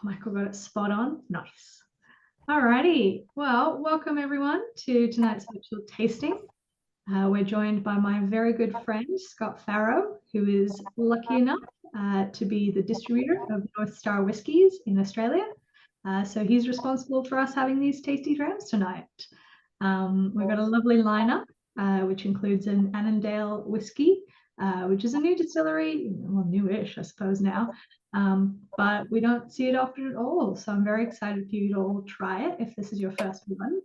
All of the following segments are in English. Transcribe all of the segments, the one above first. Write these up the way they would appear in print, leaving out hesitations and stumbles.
Michael got it spot on. Nice. Alrighty. Well, welcome everyone to tonight's virtual tasting. We're joined by my very good friend, Scott Farrow, who is lucky enough to be the distributor of North Star whiskies in Australia. So he's responsible for us having these tasty drams tonight. We've got a lovely lineup, which includes an Annandale whiskey, which is a new distillery, well, newish, I suppose now, but we don't see it often at all. So I'm very excited for you to all try it if this is your first one.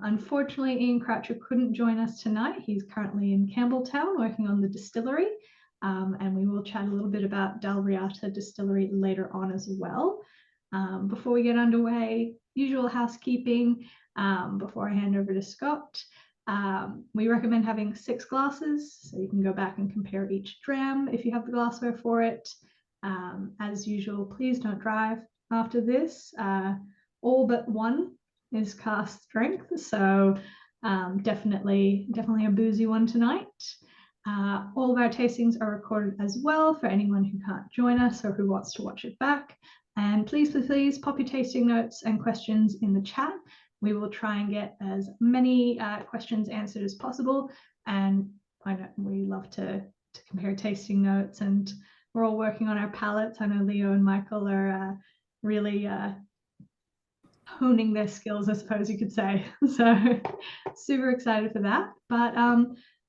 Unfortunately, Ian Croucher couldn't join us tonight. He's currently in Campbelltown working on the distillery, and we will chat a little bit about Dalriata Distillery later on as well. Before we get underway, usual housekeeping. Before I hand over to Scott, we recommend having 6 glasses, so you can go back and compare each dram if you have the glassware for it. As usual, please don't drive after this. All but one is cask strength, so definitely a boozy one tonight. All of our tastings are recorded as well for anyone who can't join us or who wants to watch it back. And please pop your tasting notes and questions in the chat. We will try and get as many questions answered as possible. And I know we love to compare tasting notes, and we're all working on our palates. I know Leo and Michael are really honing their skills, I suppose you could say. So super excited for that. But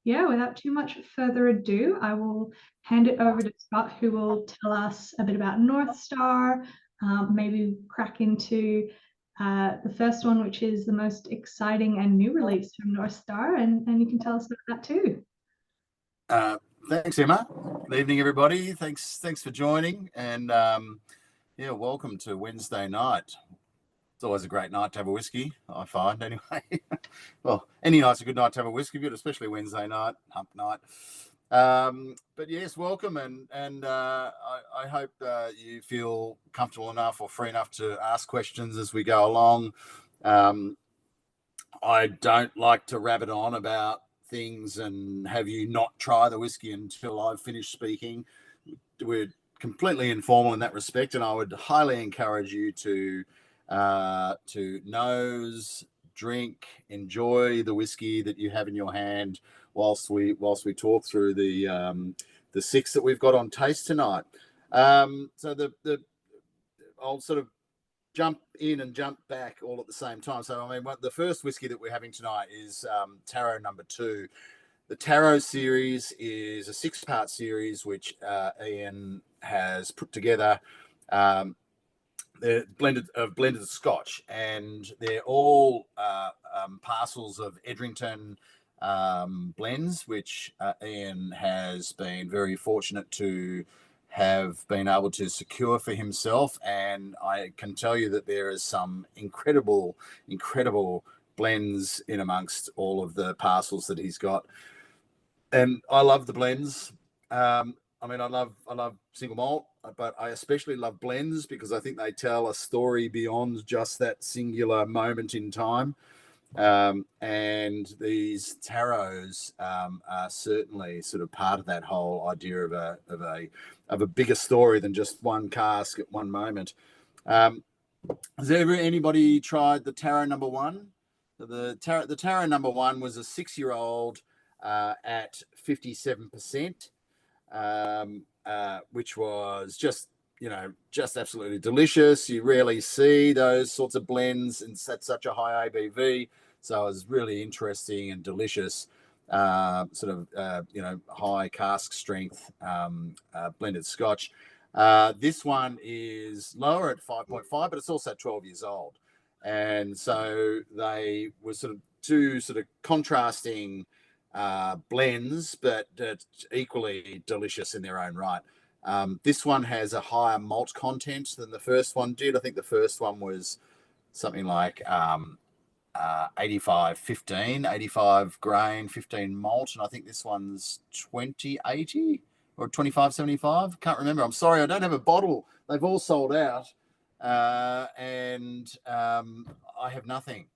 yeah, without too much further ado, I will hand it over to Scott, who will tell us a bit about North Star, maybe crack into the first one, which is the most exciting and new release from North Star, and you can tell us about that too. Thanks, Emma. Good evening, everybody. Thanks for joining, and yeah, welcome to Wednesday night. It's always a great night to have a whiskey, I find, anyway. Well, any night's a good night to have a whiskey, but especially Wednesday night, hump night. But yes, welcome, and I hope you feel comfortable enough or free enough to ask questions as we go along. I don't like to rabbit on about things and have you not try the whiskey until I've finished speaking. We're completely informal in that respect, and I would highly encourage you to nose, drink, enjoy the whiskey that you have in your hand whilst we talk through the 6 that we've got on taste tonight. So I'll sort of jump in and jump back all at the same time. So I mean, the first whiskey that we're having tonight is Taro number 2. The Taro series is a 6-part series which Ian has put together. They're blended Scotch, and they're all parcels of Edrington blends, which Ian has been very fortunate to have been able to secure for himself. And I can tell you that there is some incredible blends in amongst all of the parcels that he's got. And I love the blends. I mean, I love single malt, but I especially love blends because I think they tell a story beyond just that singular moment in time. And these taros are certainly sort of part of that whole idea of a bigger story than just one cask at one moment. Has anybody tried the Taro number 1? The Taro number 1 was a 6-year-old at 57%. Which was just absolutely delicious. You rarely see those sorts of blends and at such a high ABV. So it was really interesting and delicious, high cask strength blended Scotch. This one is lower at 5.5, but it's also 12 years old. And so they were sort of two sort of contrasting blends, but equally delicious in their own right. This one has a higher malt content than the first one did. I think the first one was something like 85 grain, 15 malt, and I think this one's 2080 or 2575. Can't remember. I'm sorry, I don't have a bottle. They've all sold out, and I have nothing.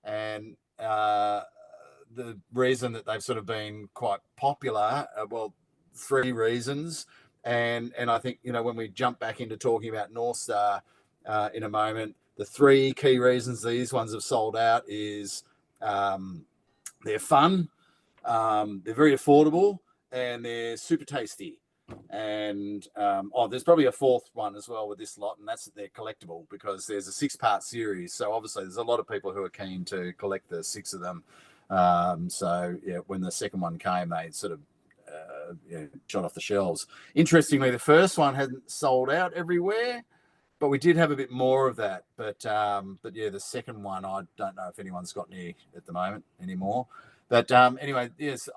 And the reason that they've sort of been quite popular, 3 reasons. And I think, you know, when we jump back into talking about North Star in a moment, the three key reasons these ones have sold out is they're fun, they're very affordable, and they're super tasty. And there's probably a fourth one as well with this lot, and that's that they're collectible, because there's a 6-part series. So obviously there's a lot of people who are keen to collect the 6 of them. So yeah, when the second one came, they sort of shot off the shelves. Interestingly, the first one hadn't sold out everywhere, but we did have a bit more of that. But yeah, the second one, I don't know if anyone's got any at the moment anymore. But anyway, yes,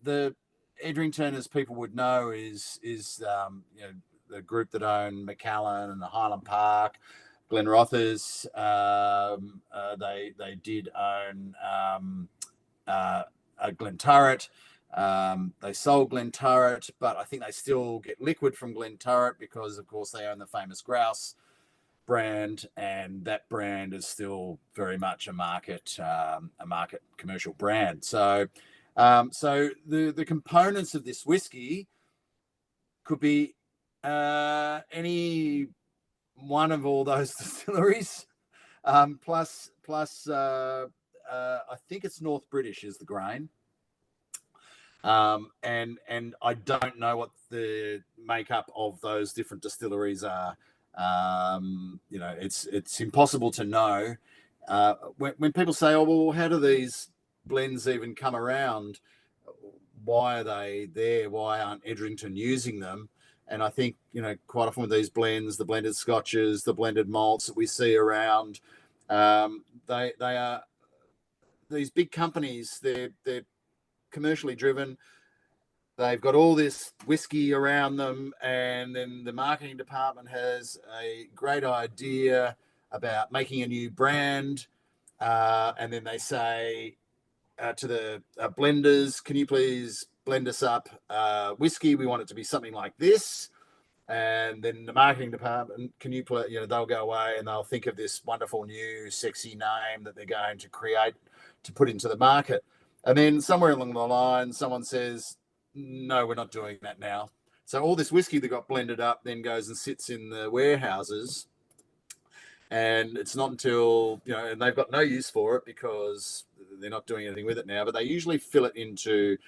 the Edrington, as people would know, is the group that own Macallan and the Highland Park, Glenrothes. They did own Glenturret. They sold Glenturret, but I think they still get liquid from Glenturret because, of course, they own the famous grouse brand, and that brand is still very much a market commercial brand. So the components of this whiskey could be any one of all those distilleries, plus I think it's North British is the grain. And I don't know what the makeup of those different distilleries are. It's impossible to know. When people say, "Oh, well, how do these blends even come around? Why are they there? Why aren't Edrington using them?" And I think, quite often with these blends, the blended scotches, the blended malts that we see around, they are these big companies. They're commercially driven. They've got all this whiskey around them, and then the marketing department has a great idea about making a new brand, and then they say to the blenders, "Can you please blend us up whiskey? We want it to be something like this." And then the marketing department, "Can you play?" They'll go away and they'll think of this wonderful new sexy name that they're going to create to put into the market. And then somewhere along the line, someone says, "No, we're not doing that now." So all this whiskey that got blended up then goes and sits in the warehouses, and it's not until and they've got no use for it because they're not doing anything with it now. But they usually fill it into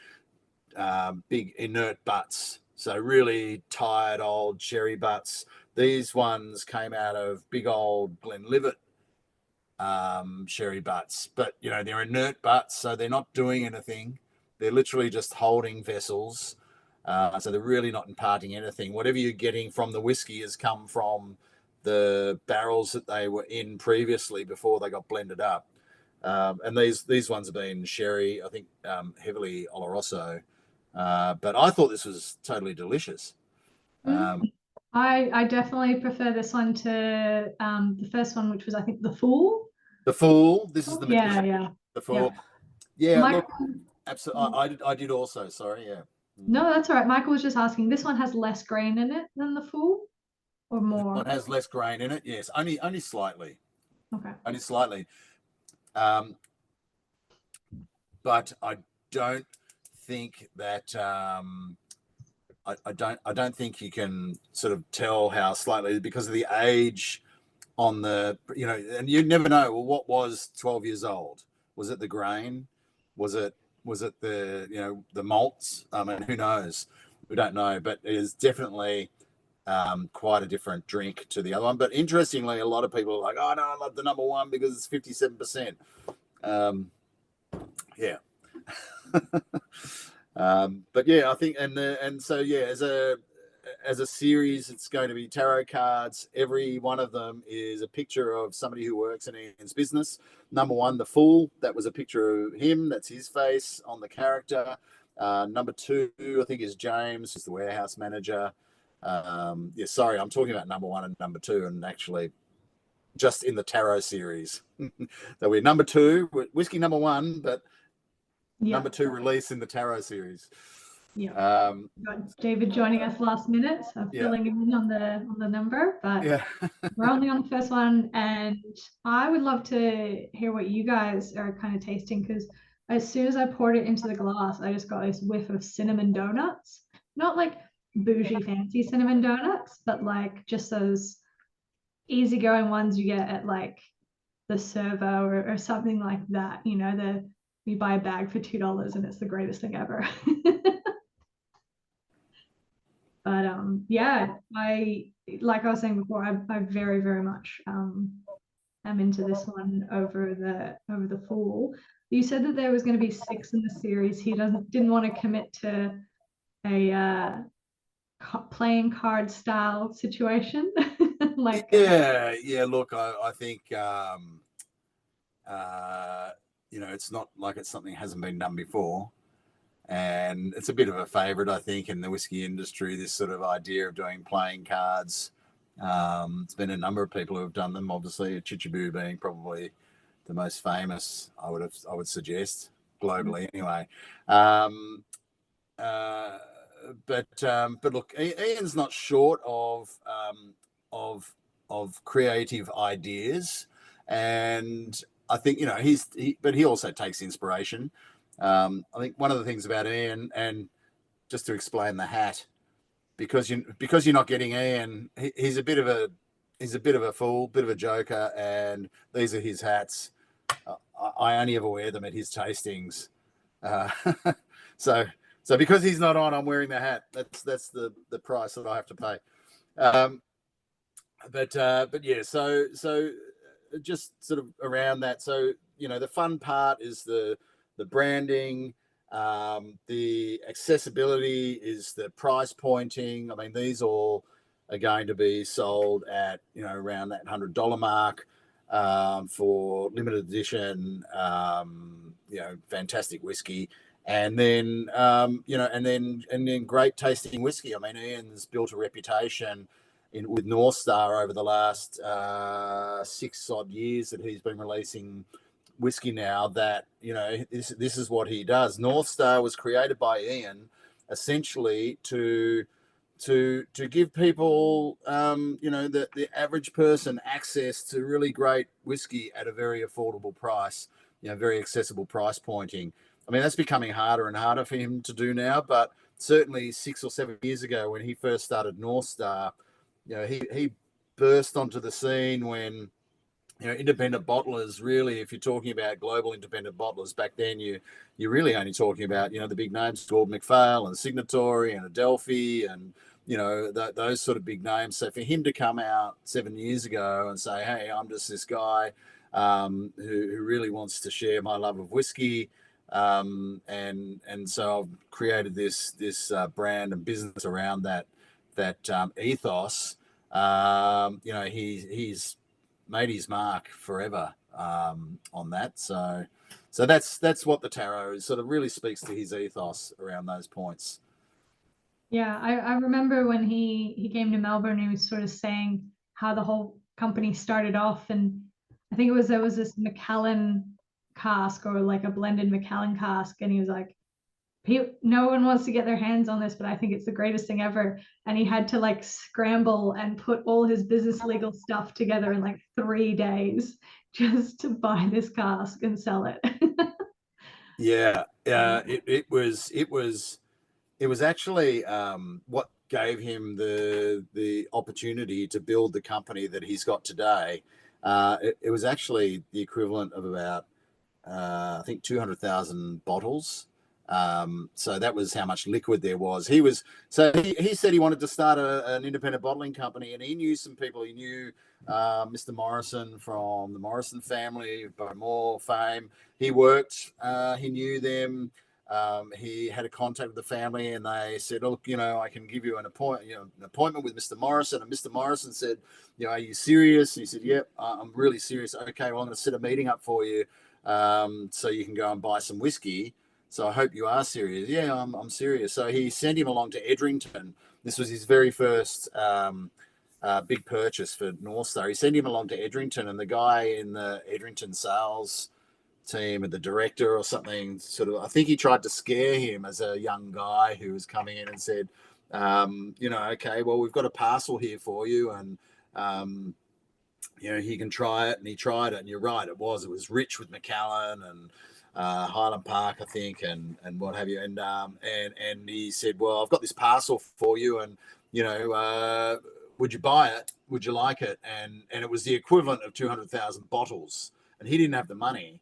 big inert butts. So really tired old sherry butts. These ones came out of big old Glenlivet sherry butts, but they're inert butts, so they're not doing anything. They're literally just holding vessels, so they're really not imparting anything. Whatever you're getting from the whiskey has come from the barrels that they were in previously before they got blended up. And these ones have been sherry, I think, heavily Oloroso. But I thought this was totally delicious. I definitely prefer this one to the first one, which was, I think, the Fool. The Fool. This is the magician. Yeah. The Fool. Yeah. Look, absolutely. I did also. Sorry. Yeah. No, that's all right. Michael was just asking. This one has less grain in it than the Fool, or more? It has less grain in it. Yes, only slightly. Okay. Only slightly. But I don't think that I don't think you can sort of tell how slightly, because of the age on the and you never know. Well, what was 12 years old? Was it the grain? Was it the the malts? I mean, who knows? We don't know, but it is definitely quite a different drink to the other one. But interestingly, a lot of people are like, "Oh no, I love the number one because it's 57%." Yeah. But yeah, I think so yeah, as a series, it's going to be tarot cards. Every one of them is a picture of somebody who works in Ian's business. Number one, the Fool, that was a picture of him. That's his face on the character. Number two, I think, is James, who's the warehouse manager. Sorry, I'm talking about number one and number two, and actually just in the tarot series. So we're number two, whiskey number one, but number two release in the tarot series. Yeah. Got David joining us last minute, so filling in on the number, but we're only on the first one, and I would love to hear what you guys are kind of tasting, because as soon as I poured it into the glass, I just got this whiff of cinnamon donuts. Not like bougie fancy cinnamon donuts, but like just those easygoing ones you get at like the servo or something like that. You know, you buy a bag for $2 and it's the greatest thing ever. But yeah, like I was saying before, I very, very much am into this one over the fall. You said that there was going to be 6 in the series. He didn't want to commit to a playing card style situation. Like Yeah. Look, I think it's not like it's something that hasn't been done before, and it's a bit of a favourite, I think, in the whiskey industry. This sort of idea of doing playing cards. It's been a number of people who have done them. Obviously, Chichibu being probably the most famous. I would suggest globally, anyway. But look, Ian's not short of creative ideas, and I think but he also takes inspiration. I think one of the things about Ian, and just to explain the hat, because you're not getting Ian, he's a bit of a fool, bit of a joker, and these are his hats. I only ever wear them at his tastings. Uh, so because he's not on, I'm wearing the hat. That's the price that I have to pay. But yeah, so just sort of around that. So the fun part is the branding, the accessibility is the price pointing. I mean, these all are going to be sold at around that $100 mark. For limited edition, fantastic whiskey, and then and then great tasting whiskey. I mean, Ian's built a reputation with North Star over the last 6 odd years that he's been releasing whiskey now. That this is what he does. North Star was created by Ian essentially to give people, the average person access to really great whiskey at a very affordable price, very accessible price pointing. I mean, that's becoming harder and harder for him to do now, but certainly 6 or 7 years ago when he first started North Star, he burst onto the scene when independent bottlers, really, if you're talking about global independent bottlers back then, you're really only talking about the big names, Gordon MacPhail and Signatory and Adelphi and those sort of big names. So for him to come out 7 years ago and say, hey, I'm just this guy who really wants to share my love of whiskey, and so I've created this brand and business around that ethos. He's made his mark forever on that. So that's what the tarot is. Sort of really speaks to his ethos around those points. yeah, I remember when he came to Melbourne, he was sort of saying how the whole company started off, and I think there was this Macallan cask or like a blended Macallan cask, and he was like, no one wants to get their hands on this, but I think it's the greatest thing ever. And he had to like scramble and put all his business legal stuff together in like 3 days just to buy this cask and sell it. Yeah, it was actually what gave him the opportunity to build the company that he's got today. It was actually the equivalent of about I think 200,000 bottles. So that was how much liquid there was. He said he wanted to start an independent bottling company, and he knew some people. He knew Mr. Morrison from the Morrison family, by more fame. He knew them. He had a contact with the family, and they said, "Look, I can give you an appointment with Mr. Morrison." And Mr. Morrison said, "Are you serious?" And he said, "Yep, I'm really serious." "Okay, well, I'm going to set a meeting up for you, so you can go and buy some whiskey. So I hope you are serious." "Yeah, I'm serious." So he sent him along to Edrington. This was his very first big purchase for North Star. He sent him along to Edrington, and the guy in the Edrington sales team and the director or something I think he tried to scare him as a young guy who was coming in and said, "Okay, well, we've got a parcel here for you, and he can try it." And he tried it, and you're right, it was rich with Macallan and Highland Park, I think, and what have you. And he said, well, I've got this parcel for you, and would you buy it? Would you like it? And it was the equivalent of 200,000 bottles, and he didn't have the money.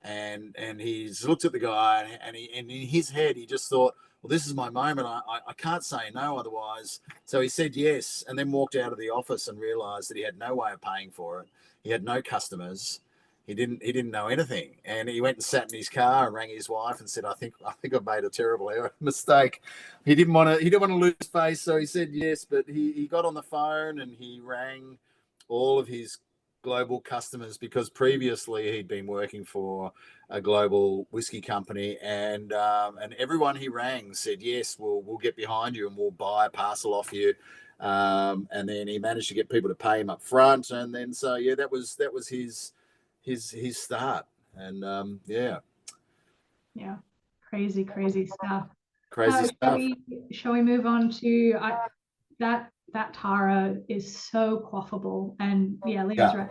And he's looked at the guy, and in his head he just thought, well, this is my moment. I can't say no otherwise. So he said yes, and then walked out of the office and realised that he had no way of paying for it. He had no customers. He didn't know anything, and he went and sat in his car and rang his wife and said, I think I've made a terrible mistake. He didn't want to lose face, so he said yes. But he got on the phone and he rang all of his global customers, because previously he'd been working for a global whiskey company, and everyone he rang said yes, we'll get behind you and we'll buy a parcel off you. And then he managed to get people to pay him up front, and then so yeah, that was his start. And Yeah, crazy stuff. Crazy stuff. Shall we move on to that Tara is so quaffable, and yeah, Leah's right.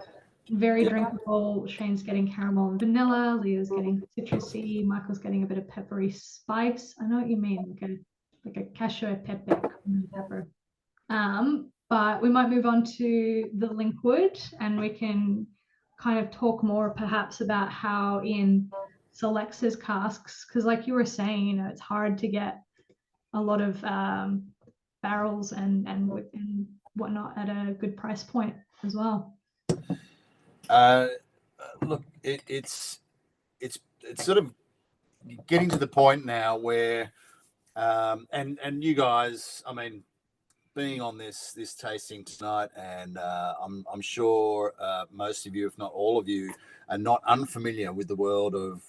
Very drinkable. Shane's getting caramel and vanilla. Leah's getting citrusy. Michael's getting a bit of peppery spice. I know what you mean, like a cashew pepper. But we might move on to the Linkwood, and we can kind of talk more perhaps about how Ian selects his casks, because like you were saying, it's hard to get a lot of barrels and whatnot at a good price point as well. Look, it's sort of getting to the point now where and you guys, I mean, being on this tasting tonight, and I'm sure most of you, if not all of you, are not unfamiliar with the world of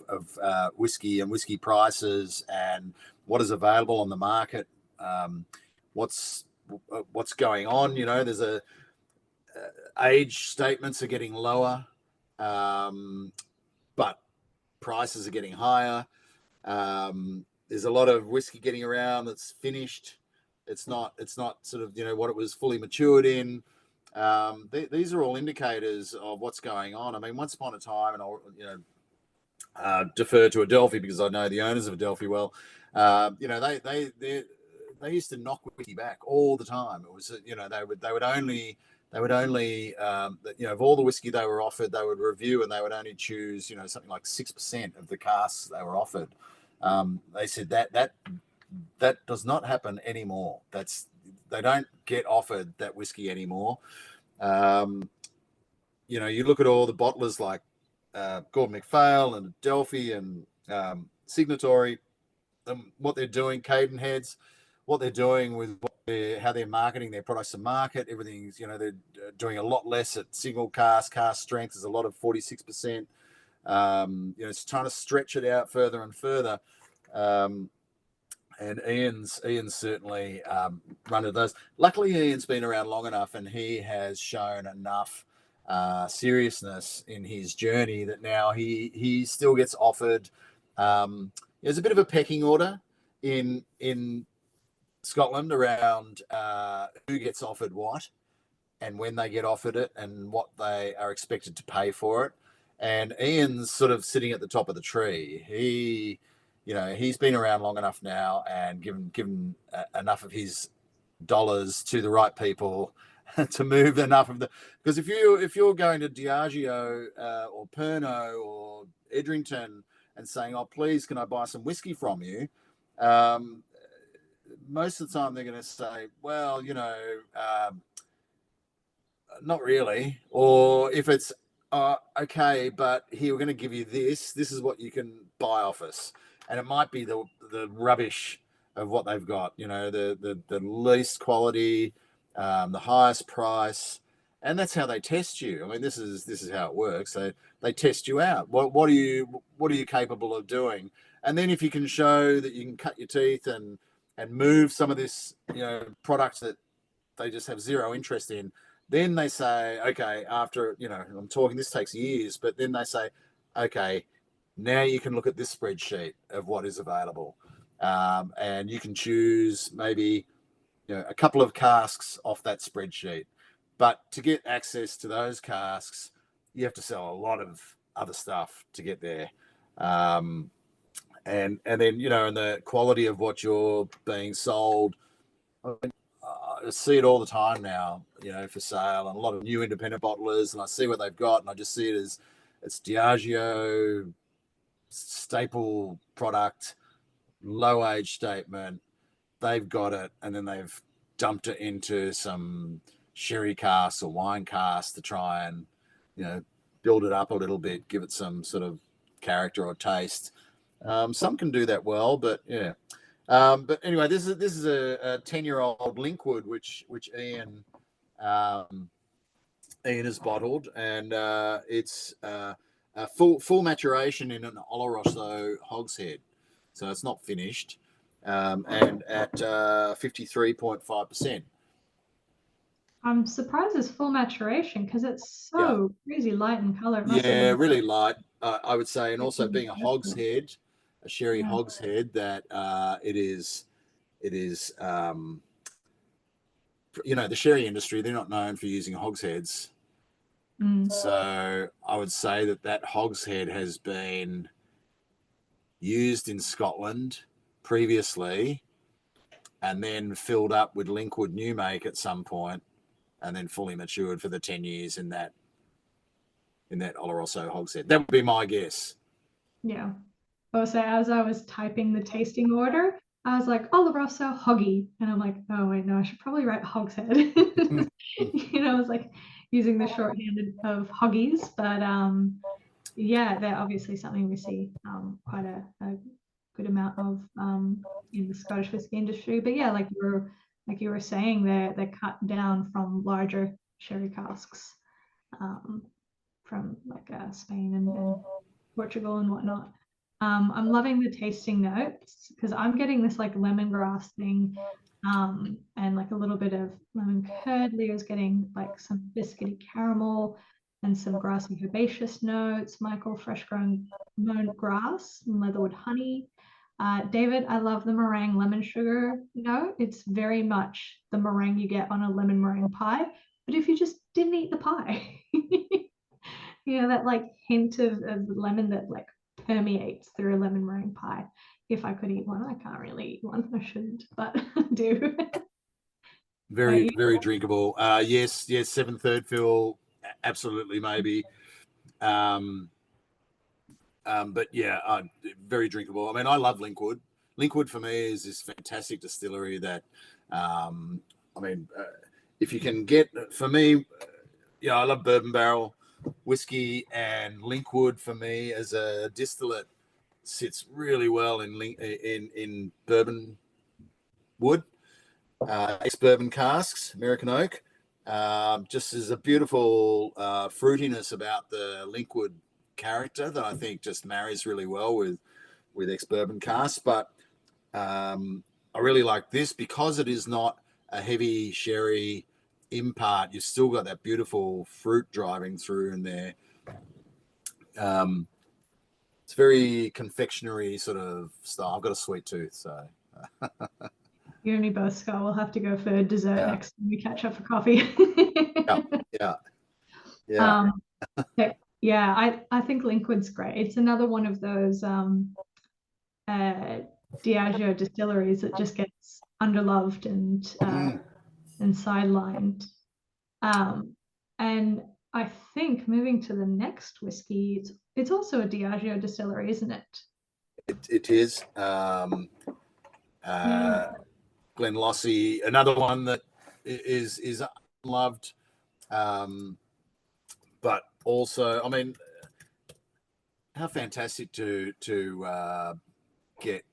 whiskey and whiskey prices and what is available on the market. What's going on? There's age statements are getting lower, but prices are getting higher. There's a lot of whiskey getting around that's finished. It's not sort of what it was fully matured in. These are all indicators of what's going on. I mean, once upon a time, and I'll defer to Adelphi because I know the owners of Adelphi well. They used to knock whiskey back all the time. It was they would only of all the whiskey they were offered, they would review, and they would only choose something like 6% of the casks they were offered. They said that does not happen anymore. They don't get offered that whiskey anymore. You look at all the bottlers like Gordon MacPhail and Adelphi and Signatory, what they're doing, Cadenheads, what they're doing with how they're marketing their products to market. Everything's, they're doing a lot less at single cask strength. There's a lot of 46%. It's trying to stretch it out further and further. And Ian's certainly run into those. Luckily, Ian's been around long enough, and he has shown enough seriousness in his journey that now he still gets offered. There's a bit of a pecking order in Scotland around who gets offered what and when they get offered it and what they are expected to pay for it. And Ian's sort of sitting at the top of the tree. He's been around long enough now and given enough of his dollars to the right people to move enough of the. Because if you're going to Diageo or Pernod or Edrington and saying, "Oh, please, can I buy some whiskey from you?" Most of the time they're going to say, "Well, not really," or if it's okay, but here we're going to give you this. This is what you can buy off us. And it might be the rubbish of what they've got, the least quality, the highest price, and that's how they test you. I mean, this is how it works. They test you out. What are you capable of doing? And then if you can show that you can cut your teeth and move some of this, products that they just have zero interest in, then they say, okay, after I'm talking, this takes years, but then they say, okay, now you can look at this spreadsheet of what is available, and you can choose maybe a couple of casks off that spreadsheet. But to get access to those casks, you have to sell a lot of other stuff to get there. And then, you know, and the quality of what you're being sold. I see it all the time now, you know, for sale, and a lot of new independent bottlers, and I see what they've got, and I just see it as it's Diageo staple product, low age statement. They've got it, and then they've dumped it into some sherry casks or wine casks to try and, you know, build it up a little bit, give it some sort of character or taste. Some can do that well, but yeah. But anyway, this is a 10-year-old Linkwood, which Ian has bottled, and it's a full maturation in an Oloroso Hogshead, so it's not finished, and at 53.5%. I'm surprised it's full maturation because it's Yeah, so crazy light in color. It must have yeah, been really light, I would say, and also being a careful. Hogshead, a sherry Yeah. Hogshead, that it is. You know, the sherry industry, they're not known for using hogsheads. Mm. So I would say that hogshead has been used in Scotland previously, and then filled up with Linkwood new make at some point, and then fully matured for the 10 years in that Oloroso hogshead. That would be my guess. Yeah. Also, as I was typing the tasting order, I was like, Oloroso Hoggy. And I'm like, oh, wait, no, I should probably write Hogshead. You know, I was like using the shorthand of Hoggies. But yeah, they're obviously something we see quite a good amount of in the Scottish whiskey industry. But yeah, like you were saying, they're cut down from larger sherry casks from like Spain and Portugal and whatnot. I'm loving the tasting notes because I'm getting this like lemongrass thing and like a little bit of lemon curd. Leo's getting like some biscuity caramel and some grassy herbaceous notes. Michael, fresh grown mown grass and leatherwood honey. David, I love the meringue lemon sugar note. It's very much the meringue you get on a lemon meringue pie, but if you just didn't eat the pie. You know, that like hint of lemon that like permeates through a lemon meringue pie. If I could eat one, I can't really eat one. I shouldn't, but I do. Very, very drinkable. Yes, 7/3 fill, absolutely, maybe. But yeah, very drinkable. I mean, I love Linkwood. Linkwood for me is this fantastic distillery that, I mean, if you can get, for me, I love bourbon barrel whiskey, and Linkwood for me as a distillate sits really well in bourbon wood, ex-bourbon casks, American oak. Just as a beautiful fruitiness about the Linkwood character that I think just marries really well with ex-bourbon casks. But I really like this because it is not a heavy sherry impart. You've still got that beautiful fruit driving through in there. It's very confectionery sort of style. I've got a sweet tooth, so. You and me both, Scott. We'll have to go for dessert next time we catch up for coffee. Yeah. Yeah, I think Linkwood's great. It's another one of those Diageo distilleries that just gets underloved and sidelined. And I think moving to the next whiskey, it's also a Diageo distillery, isn't it? It is. Glenlossie, another one that is unloved, but also, I mean, how fantastic to get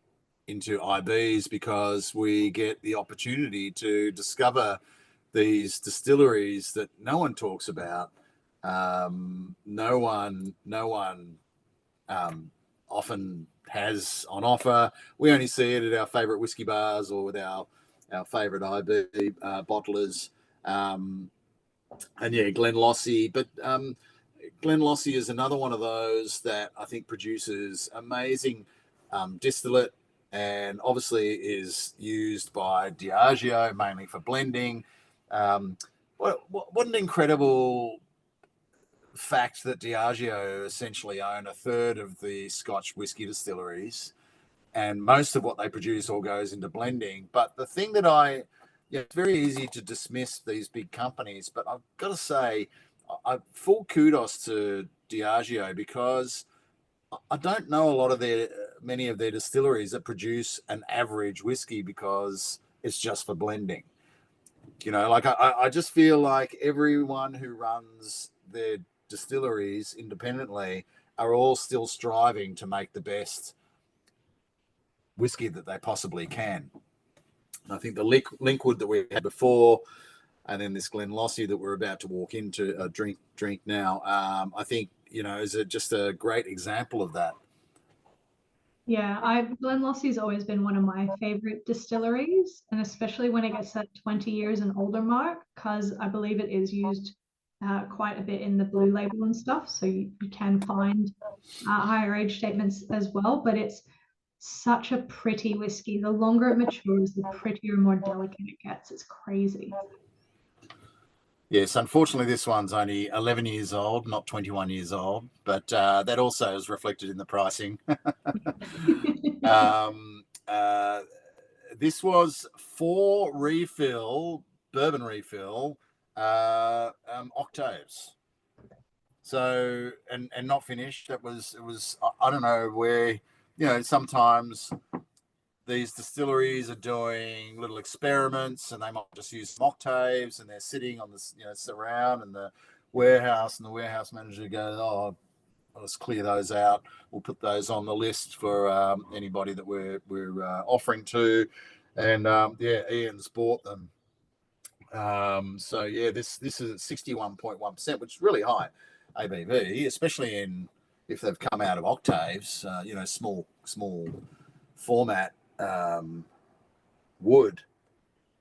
into IBs, because we get the opportunity to discover these distilleries that no one talks about. No one often has on offer. We only see it at our favourite whiskey bars or with our favourite IB bottlers. And yeah, Glenlossie. But Glenlossie is another one of those that I think produces amazing distillate, and obviously is used by Diageo mainly for blending. What an incredible fact that Diageo essentially own a third of the Scotch whisky distilleries, and most of what they produce all goes into blending. But the thing that it's very easy to dismiss these big companies, but I've got to say, full kudos to Diageo, because I don't know many of their distilleries that produce an average whiskey because it's just for blending. Like I just feel like everyone who runs their distilleries independently are all still striving to make the best whiskey that they possibly can. I think the Linkwood that we had before, and then this Glenlossie that we're about to walk into, drink now, I think, is just a great example of that. Yeah, Glenlossie's always been one of my favorite distilleries, and especially when it gets that 20 years and older mark, because I believe it is used quite a bit in the blue label and stuff. So you can find higher age statements as well, but it's such a pretty whiskey. The longer it matures, the prettier, more delicate it gets. It's crazy. Yes, unfortunately, this one's only 11 years old, not 21 years old, but that also is reflected in the pricing. This was 4 bourbon refill Octaves. So, and not finished. It was, I don't know where, sometimes these distilleries are doing little experiments, and they might just use some Octaves, and they're sitting on this, surround, and the warehouse manager goes, "Oh, let's clear those out. We'll put those on the list for anybody that we're offering to." And Ian's bought them. So yeah, this is at 61.1%, which is really high ABV, especially if they've come out of Octaves, small format wood.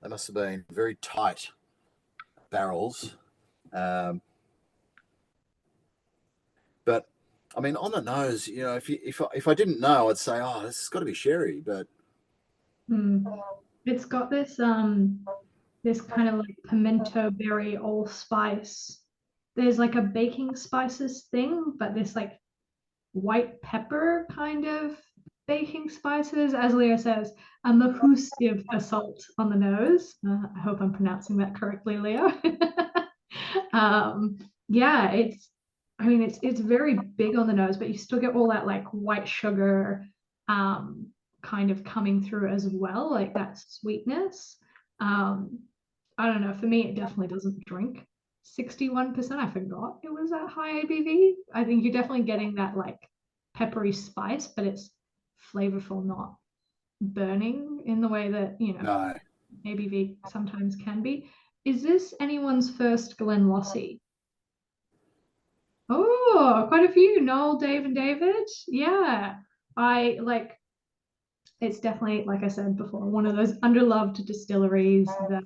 They must have been very tight barrels. But I mean, on the nose, if I didn't know, I'd say, oh, this has got to be sherry. But it's got this this kind of like pimento berry allspice. There's like a baking spices thing, but this like white pepper kind of baking spices, as Leo says, a mahustive assault on the nose. I hope I'm pronouncing that correctly, Leo. Yeah, it's very big on the nose, but you still get all that like white sugar kind of coming through as well, like that sweetness. I don't know, for me it definitely doesn't drink. 61%, I forgot it was that high ABV. I think you're definitely getting that like peppery spice, but it's flavorful, not burning in the way that, no. ABV sometimes can be. Is this anyone's first Glenlossie? Oh, quite a few. Noel, Dave, and David. Yeah. It's definitely, like I said before, one of those underloved distilleries that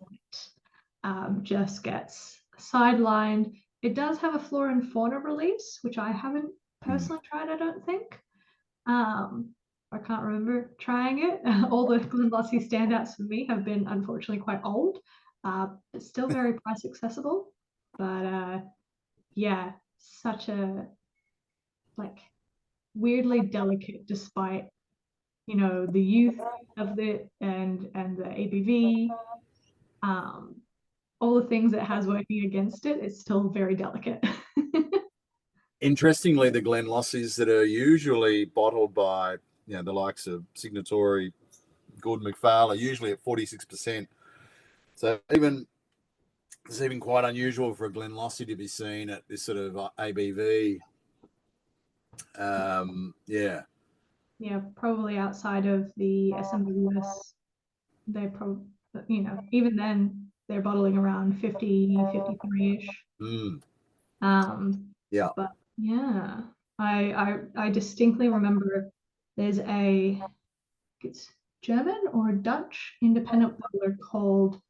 just gets sidelined. It does have a flora and fauna release, which I haven't personally tried, I don't think. I can't remember trying it. All the Glenlossie standouts for me have been unfortunately quite old, but still very price accessible. But yeah, such a like weirdly delicate, despite the youth of it and the ABV, all the things it has working against it. It's still very delicate. Interestingly, the Glenlossies that are usually bottled by the likes of Signatory, Gordon MacPhail, are usually at 46%. So it's even quite unusual for a Glenlossie to be seen at this sort of ABV. Yeah. Yeah, probably outside of the SMWS, they probably, even then they're bottling around 50, 53-ish. Yeah. But yeah, I distinctly remember there's it's German or Dutch independent bottler called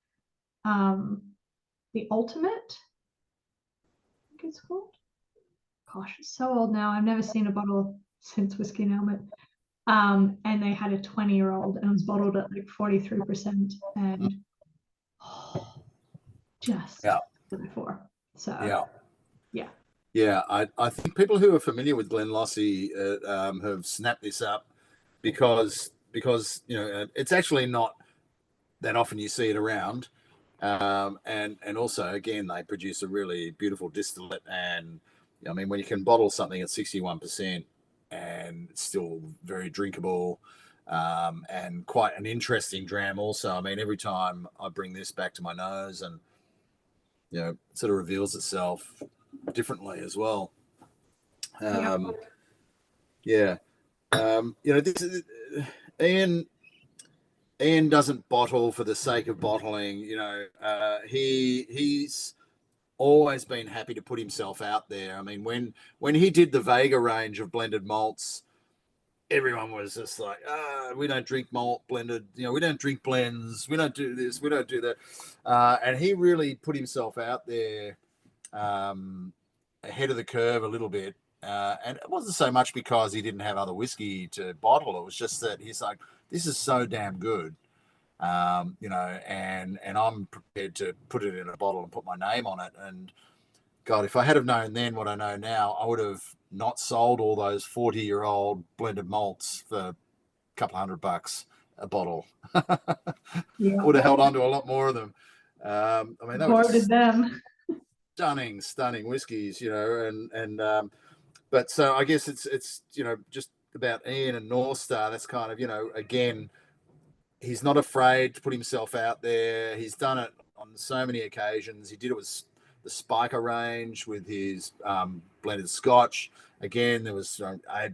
The Ultimate, I think it's called. Gosh, it's so old now. I've never seen a bottle since Whiskey and Helmet. And they had a 20-year-old and it was bottled at like 43%, and just before. So yeah. Yeah, I think people who are familiar with Glenlossie have snapped this up because it's actually not that often you see it around, and also again they produce a really beautiful distillate, and I mean when you can bottle something at 61% and it's still very drinkable, and quite an interesting dram also. I mean every time I bring this back to my nose and it sort of reveals itself differently as well. Yeah. Yeah. This is, Ian Ian doesn't bottle for the sake of bottling. He's always been happy to put himself out there. I mean, when he did the Vega range of blended malts, everyone was just like, we don't drink malt blended. We don't drink blends. We don't do this. We don't do that. And he really put himself out there, ahead of the curve a little bit. And it wasn't so much because he didn't have other whiskey to bottle. It was just that he's like, this is so damn good. And I'm prepared to put it in a bottle and put my name on it. And God, if I had have known then what I know now, I would have not sold all those 40-year-old blended malts for a couple $100 a bottle. Yeah. Would have held on to a lot more of them. I mean, they were Hoarded them. stunning whiskies, but so I guess it's just about Ian and North Star. That's kind of again, he's not afraid to put himself out there. He's done it on so many occasions. He did it with the Spiker range with his blended Scotch. Again, there was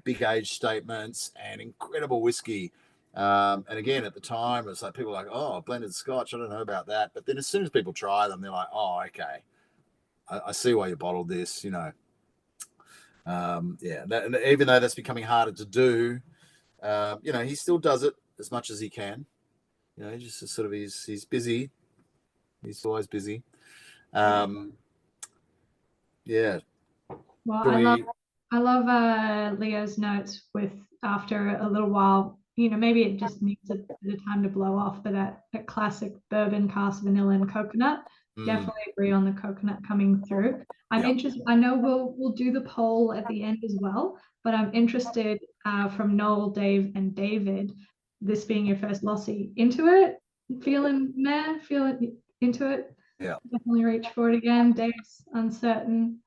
big age statements and incredible whiskey. And again, at the time, it was like people were like, oh, blended Scotch, I don't know about that. But then as soon as people try them, they're like, oh, okay, I see why you bottled this. Yeah. Even though that's becoming harder to do, he still does it as much as he can. Just sort of he's busy. He's always busy. Yeah. Well, We, I love Leo's notes with after a little while, maybe it just needs a bit of time to blow off, but that classic bourbon, cask, vanilla, and coconut. Definitely agree on the coconut coming through. I'm interested. I know we'll do the poll at the end as well, but I'm interested from Noel, Dave, and David. This being your first Lossie, into it, feeling into it. Yeah. Definitely reach for it again. Dave's uncertain.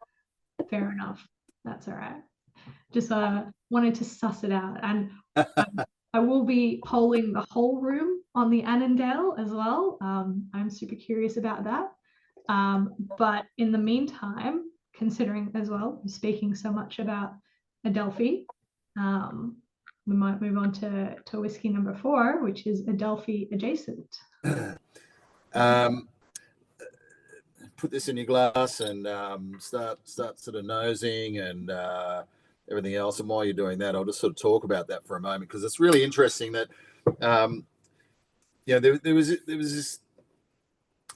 Fair enough. That's all right. Just wanted to suss it out. And I will be polling the whole room on the Annandale as well. I'm super curious about that. But in the meantime, considering as well, speaking so much about Adelphi, we might move on to whiskey number 4, which is Adelphi adjacent. Put this in your glass and start sort of nosing and everything else. And while you're doing that, I'll just sort of talk about that for a moment because it's really interesting that there was this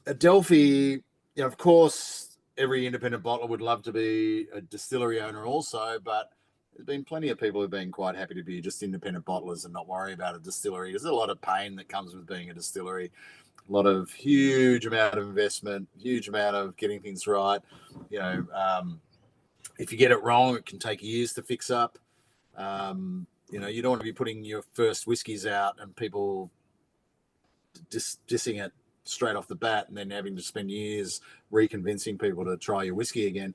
Adelphi. Of course, every independent bottler would love to be a distillery owner also, but there's been plenty of people who've been quite happy to be just independent bottlers and not worry about a distillery. There's a lot of pain that comes with being a distillery. A lot of huge amount of investment, huge amount of getting things right. If you get it wrong, it can take years to fix up. You don't want to be putting your first whiskies out and people dissing it straight off the bat and then having to spend years reconvincing people to try your whiskey again.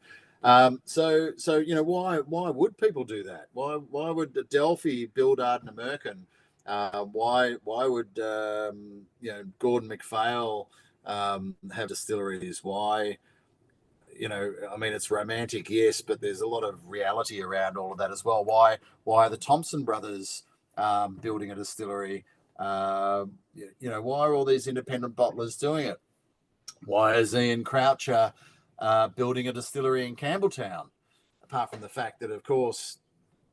So why would people do that? Why would Adelphi build Ardnamurchan? Why would Gordon MacPhail have distilleries? Why? I mean, it's romantic, yes, but there's a lot of reality around all of that as well. Why are the Thompson brothers building a distillery? Why are all these independent bottlers doing it? Why is Ian Croucher building a distillery in Campbelltown? Apart from the fact that, of course,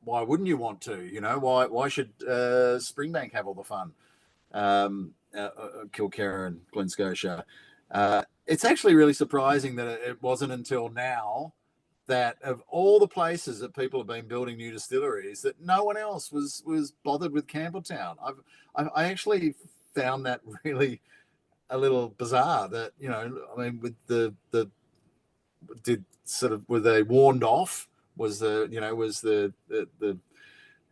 why wouldn't you want to? Why should Springbank have all the fun? Kilkerra and Glen Scotia. It's actually really surprising that it wasn't until now that of all the places that people have been building new distilleries, that no one else was bothered with Campbelltown. I actually found that really a little bizarre. That I mean, with the did sort of, were they warned off? Was the, you know, was the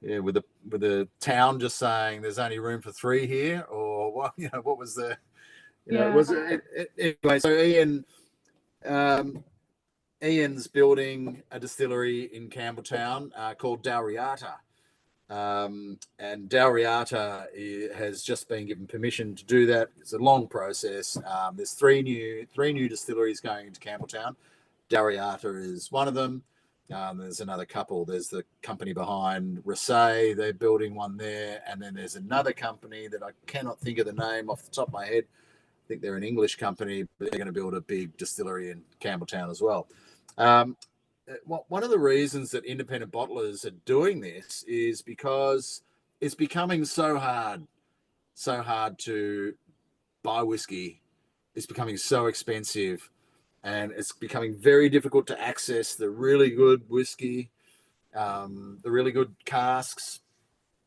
yeah, with the town just saying there's only room for 3 here, or what? You know, what was the, you know, Yeah. was it anyway? So Ian's building a distillery in Campbelltown called Dalriata. And Dalriata has just been given permission to do that. It's a long process. There's three new distilleries going into Campbelltown. Dalriata is one of them. There's another couple. There's the company behind Rosé. They're building one there. And then there's another company that I cannot think of the name off the top of my head. I think they're an English company, but they're going to build a big distillery in Campbelltown as well. One of the reasons that independent bottlers are doing this is because it's becoming so hard to buy whiskey. It's becoming so expensive, and it's becoming very difficult to access the really good whiskey, the really good casks.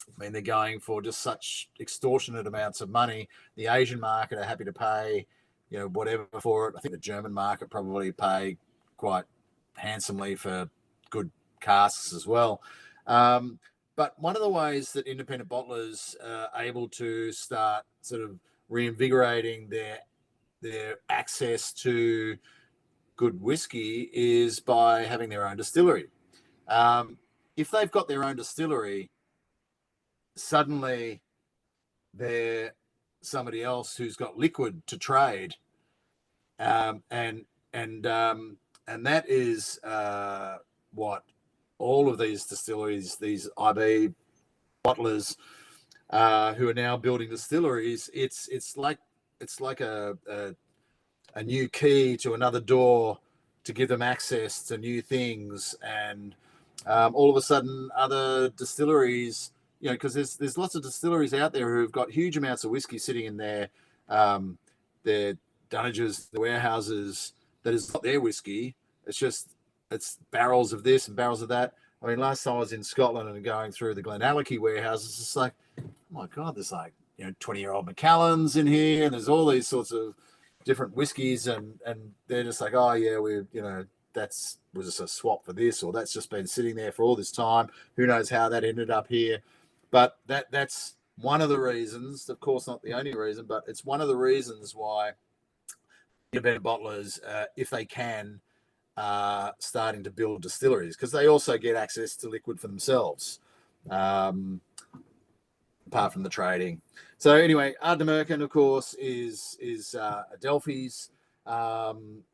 I mean, they're going for just such extortionate amounts of money. The Asian market are happy to pay, you know, whatever for it. I think the German market probably pay quite handsomely for good casks as well. But one of the ways that independent bottlers are able to start sort of reinvigorating their access to good whiskey is by having their own distillery. If they've got their own distillery, suddenly they're somebody else who's got liquid to trade, and that is what all of these distilleries, these IB bottlers who are now building distilleries, it's like a new key to another door to give them access to new things. And all of a sudden other distilleries, you know, because there's lots of distilleries out there who've got huge amounts of whiskey sitting in their dunnages, the warehouses, that is not their whiskey. It's barrels of this and barrels of that. I mean, last time I was in Scotland and going through the Glenlossie warehouses, it's like, oh my God, there's like, you know, 20-year-old Macallans in here, and there's all these sorts of different whiskies, and they're just like, oh yeah, we, you know, was just a swap for this, or that's just been sitting there for all this time. Who knows how that ended up here? But that's one of the reasons, of course, not the only reason, but it's one of the reasons why independent bottlers, if they can, starting to build distilleries, because they also get access to liquid for themselves, apart from the trading. So anyway, Ardnamurchan, of course, is Adelphi's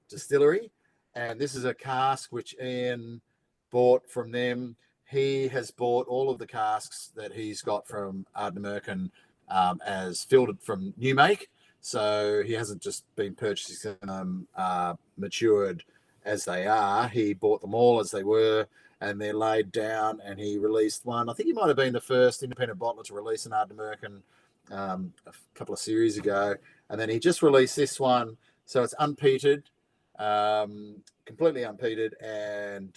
distillery, and this is a cask which Ian bought from them. He has bought all of the casks that he's got from Ardnamurchan as filtered from new make. So he hasn't just been purchasing them matured as they are. He bought them all as they were, and they're laid down, and he released one. I think he might have been the first independent bottler to release an Ardnamurchan a couple of series ago. And then he just released this one. So it's unpeated, completely unpeated, and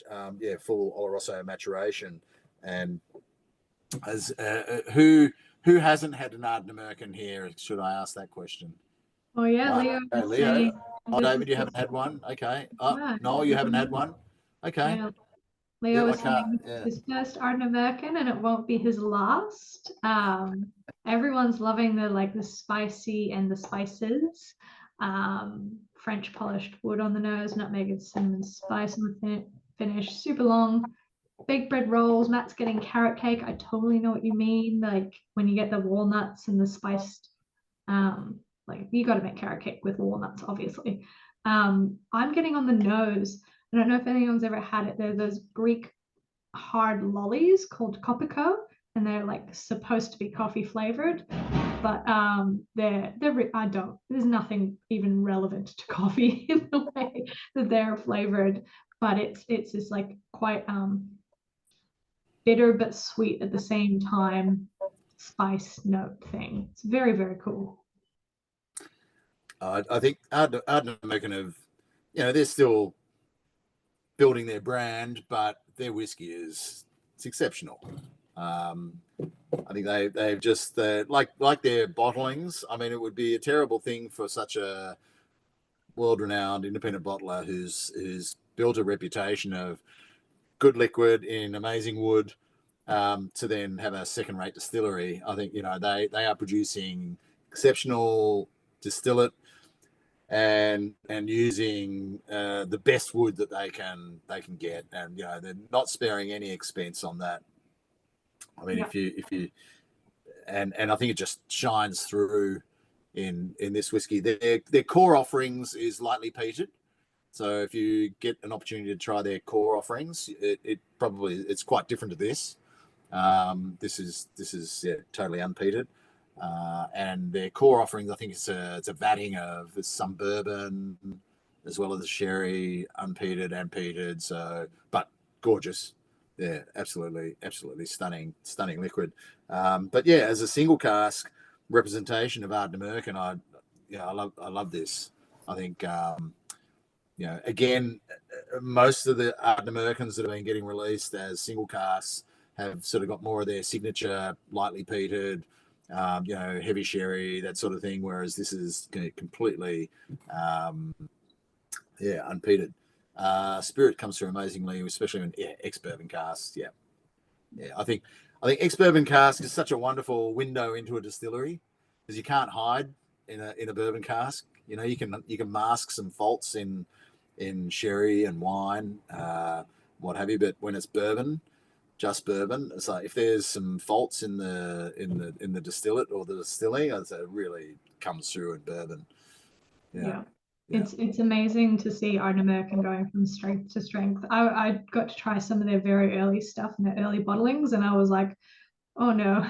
full Oloroso maturation. And as who hasn't had an Ardnamurchan here? Should I ask that question? Oh yeah, Leo. Okay, Leo. Oh, David, you haven't had one. Okay. Oh, Yeah. Noel, you haven't had one. Okay. Yeah. Leo was saying Yeah. his first Ardnamurchan, and it won't be his last. Everyone's loving the spicy and the spices. French polished wood on the nose, nutmeg and cinnamon spice on the finish. Super long, baked bread rolls. Matt's getting carrot cake. I totally know what you mean. Like when you get the walnuts and the spiced, like you got to make carrot cake with walnuts, obviously. I'm getting on the nose. I don't know if anyone's ever had it. They're those Greek hard lollies called Copico, and they're like supposed to be coffee flavored, but there's nothing even relevant to coffee in the way that they're flavored, but it's this like quite bitter but sweet at the same time spice note thing. It's very, very cool. I think Ardnamurchan have, you know, they're still building their brand, but their whiskey it's exceptional. I think they've just like their bottlings. I mean, it would be a terrible thing for such a world-renowned independent bottler who's built a reputation of good liquid in amazing wood, to then have a second-rate distillery. I think they are producing exceptional distillate and using the best wood that they can get, and they're not sparing any expense on that. I mean, if you and I think it just shines through in this whiskey. Their core offerings is lightly peated. So if you get an opportunity to try their core offerings, it's quite different to this. This is totally unpeated, and their core offerings, I think it's a vatting of some bourbon as well as the sherry, unpeated and peated. So, but gorgeous, yeah, absolutely stunning liquid. But yeah, as a single cask representation of Ardnamurchan, I love this. I think. Again, most of the Ardnamurchans that have been getting released as single casks have sort of got more of their signature lightly peated, heavy sherry, that sort of thing, whereas this is completely, unpeated. Spirit comes through amazingly, especially in ex-bourbon casks. Yeah. I think ex-bourbon cask is such a wonderful window into a distillery because you can't hide in a bourbon cask. You can mask some faults in sherry and wine, what have you. But when it's just bourbon, it's like if there's some faults in the distillate or the distilling, it really comes through in bourbon. Yeah. It's amazing to see Ardnamurchan going from strength to strength. I got to try some of their very early stuff in their early bottlings, and I was like, oh no,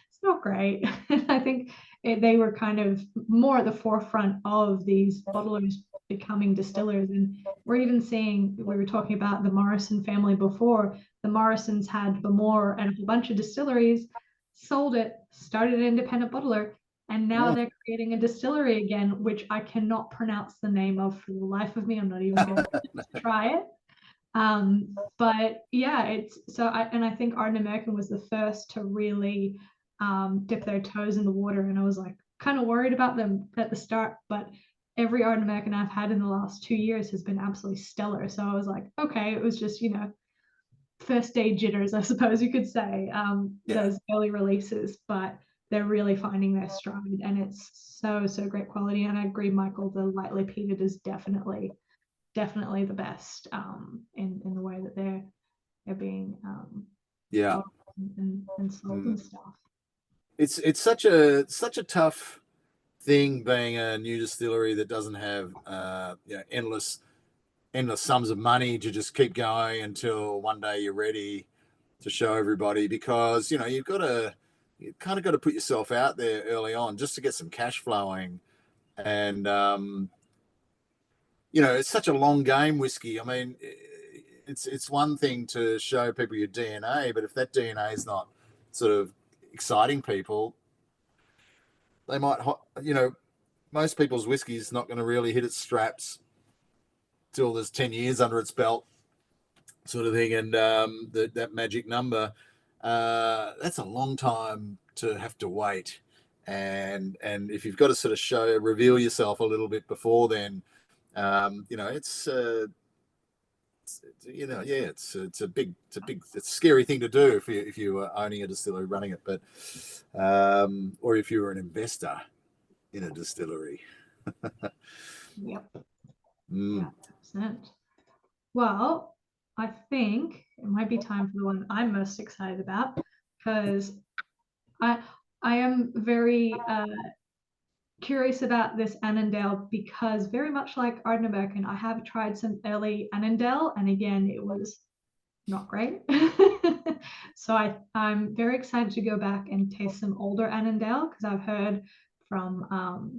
it's not great. I think they were kind of more at the forefront of these bottlers becoming distillers. And we're even seeing, we were talking about the Morrison family before. The Morrisons had Bamore and a whole bunch of distilleries, sold it, started an independent bottler, and now they're creating a distillery again, which I cannot pronounce the name of for the life of me. I'm not even going to try it. But yeah, I think Ardnamurchan was the first to really dip their toes in the water, and I was like kind of worried about them at the start, but every Ardnamurchan I've had in the last 2 years has been absolutely stellar. So I was like, okay, it was just first day jitters, I suppose you could say, those early releases, but they're really finding their stride, and it's so great quality. And I agree, Michael, the lightly peated is definitely the best in the way that they're being and sold and stuff. It's such a tough thing being a new distillery that doesn't have endless sums of money to just keep going until one day you're ready to show everybody, because you kind of got to put yourself out there early on just to get some cash flowing. And it's such a long game, whiskey. I mean, it's one thing to show people your DNA, but if that DNA is not sort of exciting people, they might, most people's whiskey is not going to really hit its straps till there's 10 years under its belt, sort of thing. And that magic number, that's a long time to have to wait. And if you've got to sort of reveal yourself a little bit before then, it's a scary thing to do if you were owning a distillery, running it, but or if you were an investor in a distillery. Yep. 100%. Well, I think it might be time for the one I'm most excited about, because I am very curious about this Annandale, because very much like Ardnamurchan, I have tried some early Annandale, and again, it was not great. So I'm very excited to go back and taste some older Annandale, because I've heard from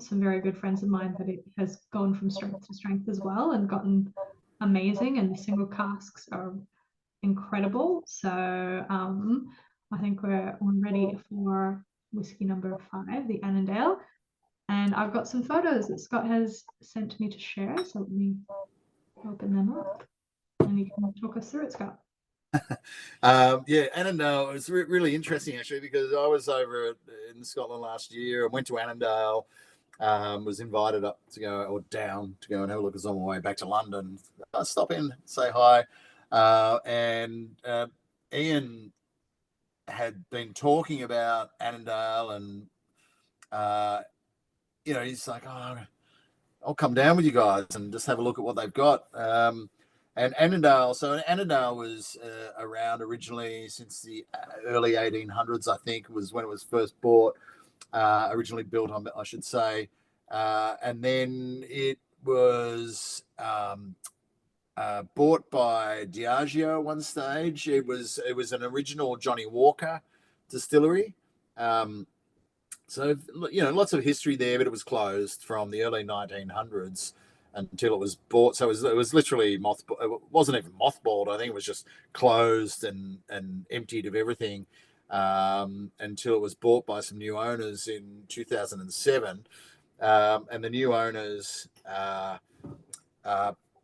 some very good friends of mine that it has gone from strength to strength as well and gotten amazing, and the single casks are incredible. So I think we're ready for whiskey number 5, the Annandale. And I've got some photos that Scott has sent me to share, so let me open them up and you can talk us through it, Scott. Annandale was really interesting, actually, because I was over in Scotland last year and went to Annandale, was invited up to go, or down to go and have a look. As on my way back to London, stop in, say hi, and Ian had been talking about Annandale, and he's like, oh, I'll come down with you guys and just have a look at what they've got. And Annandale, so Annandale was around originally since the early 1800s, I think, was when it was first bought, originally built on, I should say. And then it was bought by Diageo at one stage. It was an original Johnny Walker distillery. So, lots of history there, but it was closed from the early 1900s until it was bought. So it was literally mothballed. It wasn't even mothballed. I think it was just closed and emptied of everything until it was bought by some new owners in 2007. And the new owners,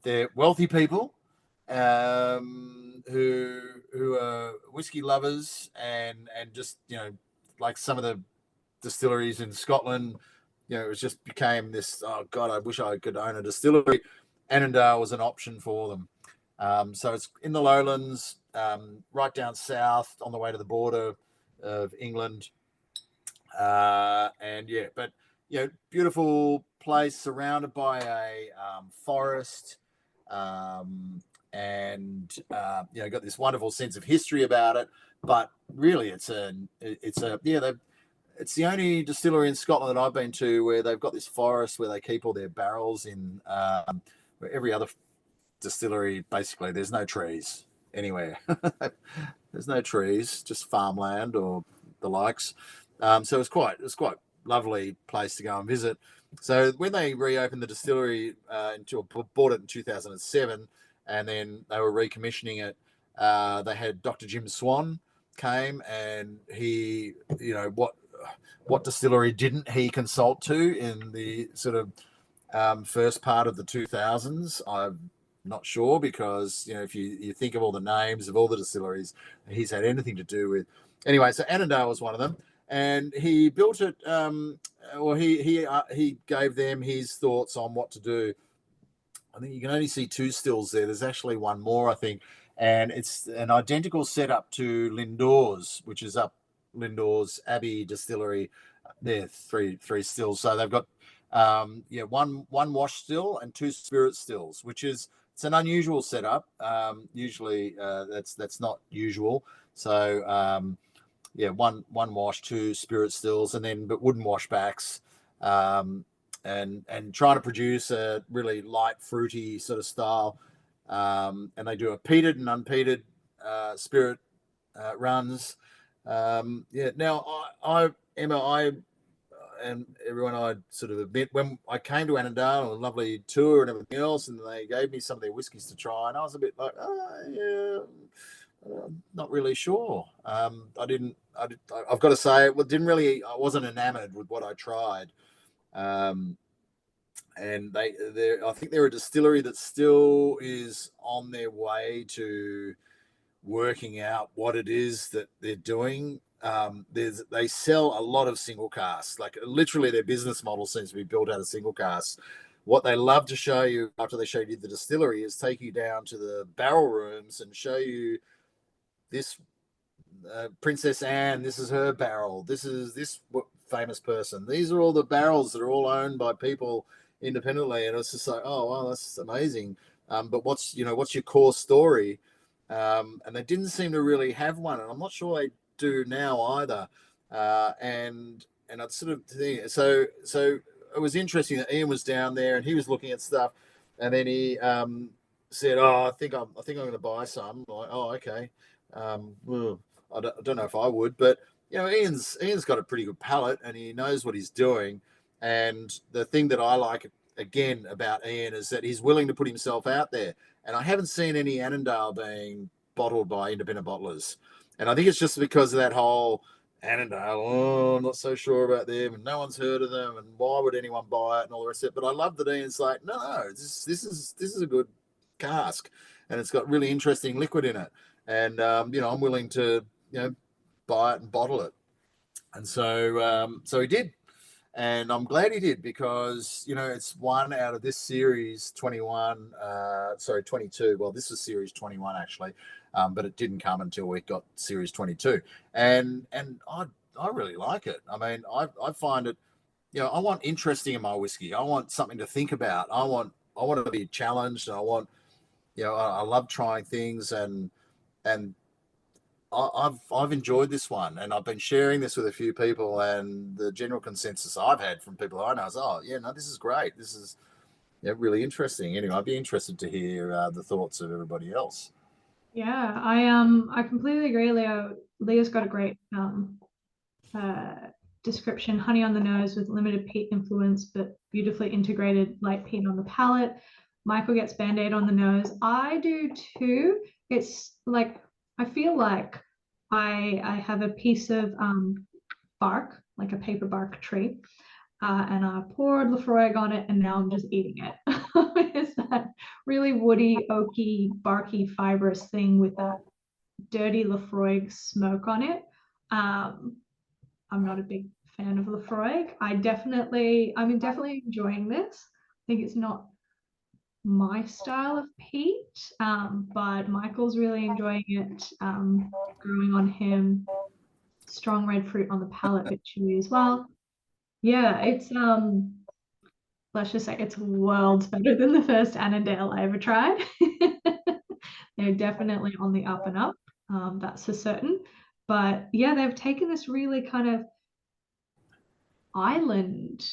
they're wealthy people who are whiskey lovers and just, like some of the distilleries in Scotland, it was just became this, oh God, I wish I could own a distillery. Annandale was an option for them. So it's in the lowlands, right down south on the way to the border of England. But beautiful place surrounded by a forest, and got this wonderful sense of history about it. But really, it's the only distillery in Scotland that I've been to where they've got this forest where they keep all their barrels in. Where every other distillery, basically, there's no trees anywhere. There's no trees, just farmland or the likes. So it's quite lovely place to go and visit. So when they reopened the distillery, bought it in 2007, and then they were recommissioning it, they had Dr. Jim Swan came, and he, what distillery didn't he consult to in the sort of first part of the 2000s? I'm not sure, because if you think of all the names of all the distilleries he's had anything to do with. Anyway, so Annandale was one of them, and he built it. He gave them his thoughts on what to do. I think you can only see two stills there. There's actually one more, I think, and it's an identical setup to Lindor's, which is up Lindor's Abbey Distillery. There, three stills. So they've got one wash still and two spirit stills, which is, it's an unusual setup. Usually that's not usual. So one wash, two spirit stills, and then but wooden washbacks. And trying to produce a really light, fruity sort of style. And they do a peated and unpeated spirit runs. Now, Emma, and everyone, I sort of admit, when I came to Annandale, a lovely tour and everything else, and they gave me some of their whiskies to try, and I was a bit like, not really sure. I've got to say, I wasn't enamored with what I tried. And I think they're a distillery that still is on their way to working out what it is that they're doing. They sell a lot of single casks. Like, literally their business model seems to be built out of single casks. What they love to show you after they show you the distillery is take you down to the barrel rooms and show you this Princess Anne, this is her barrel. This is this famous person. These are all the barrels that are all owned by people independently, and it's just like, oh wow, that's amazing. But what's your core story? And they didn't seem to really have one, and I'm not sure they do now either. And I'd sort of think so. It was interesting that Ian was down there and he was looking at stuff, and then he said, "Oh, I think I'm going to buy some." I'm like, oh, okay. Well, I don't know if I would, but Ian's got a pretty good palate and he knows what he's doing. And the thing that I like again about Ian is that he's willing to put himself out there. And I haven't seen any Annandale being bottled by independent bottlers. And I think it's just because of that whole Annandale, oh, I'm not so sure about them, and no one's heard of them, and why would anyone buy it, and all the rest of it. But I love that Ian's like, no, this is a good cask, and it's got really interesting liquid in it, and I'm willing to buy it and bottle it. And so he did, And I'm glad he did, because, you know, it's one out of this series 21, 22. Well, this is series 21 actually, but it didn't come until we got series 22. And I really like it. I mean, I find it, you know, I want interesting in my whiskey. I want something to think about. I want to be challenged. And I want, you know, I love trying things, and I've enjoyed this one, and I've been sharing this with a few people, and the general consensus I've had from people I know is, oh yeah, no, this is great. This is, yeah, really interesting. Anyway, I'd be interested to hear the thoughts of everybody else. Yeah, I completely agree, Leo. Leo's got a great uh, description: honey on the nose with limited peat influence, but beautifully integrated light peat on the palate. Michael gets Band-Aid on the nose. I do too. It's like I feel like I have a piece of bark, like a paper bark tree, and I poured Lafroig on it, and now I'm just eating it. It's that really woody, oaky, barky, fibrous thing with that dirty Lafroig smoke on it. Um, I'm not a big fan of Lafroig. I'm definitely enjoying this. I think it's not my style of peat, but Michael's really enjoying it. Growing on him, strong red fruit on the palate, bit chewy as well. Yeah, it's let's just say it's worlds better than the first Annandale I ever tried. They're definitely on the up and up. That's for certain. But yeah, they've taken this really kind of island,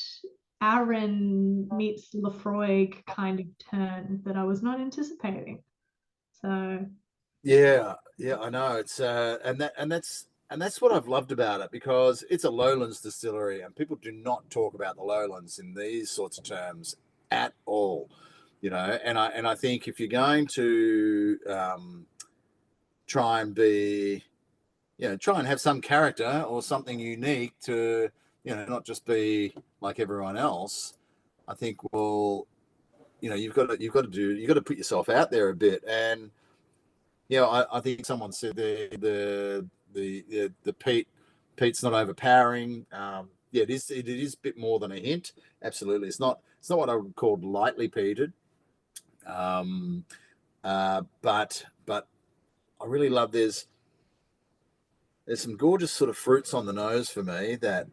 Aaron meets Lafroig kind of turn that I was not anticipating. So Yeah, yeah, I know. It's that's what I've loved about it, because it's a lowlands distillery, and people do not talk about the lowlands in these sorts of terms at all. You know, and I think if you're going to try and be, you know, try and have some character or something unique to, you know, not just be like everyone else, I think, well, you know, you've got to put yourself out there a bit. And yeah, I think someone said the peat's not overpowering. Yeah, it is a bit more than a hint. Absolutely, it's not what I would call lightly peated. Um, but I really love, there's some gorgeous sort of fruits on the nose for me that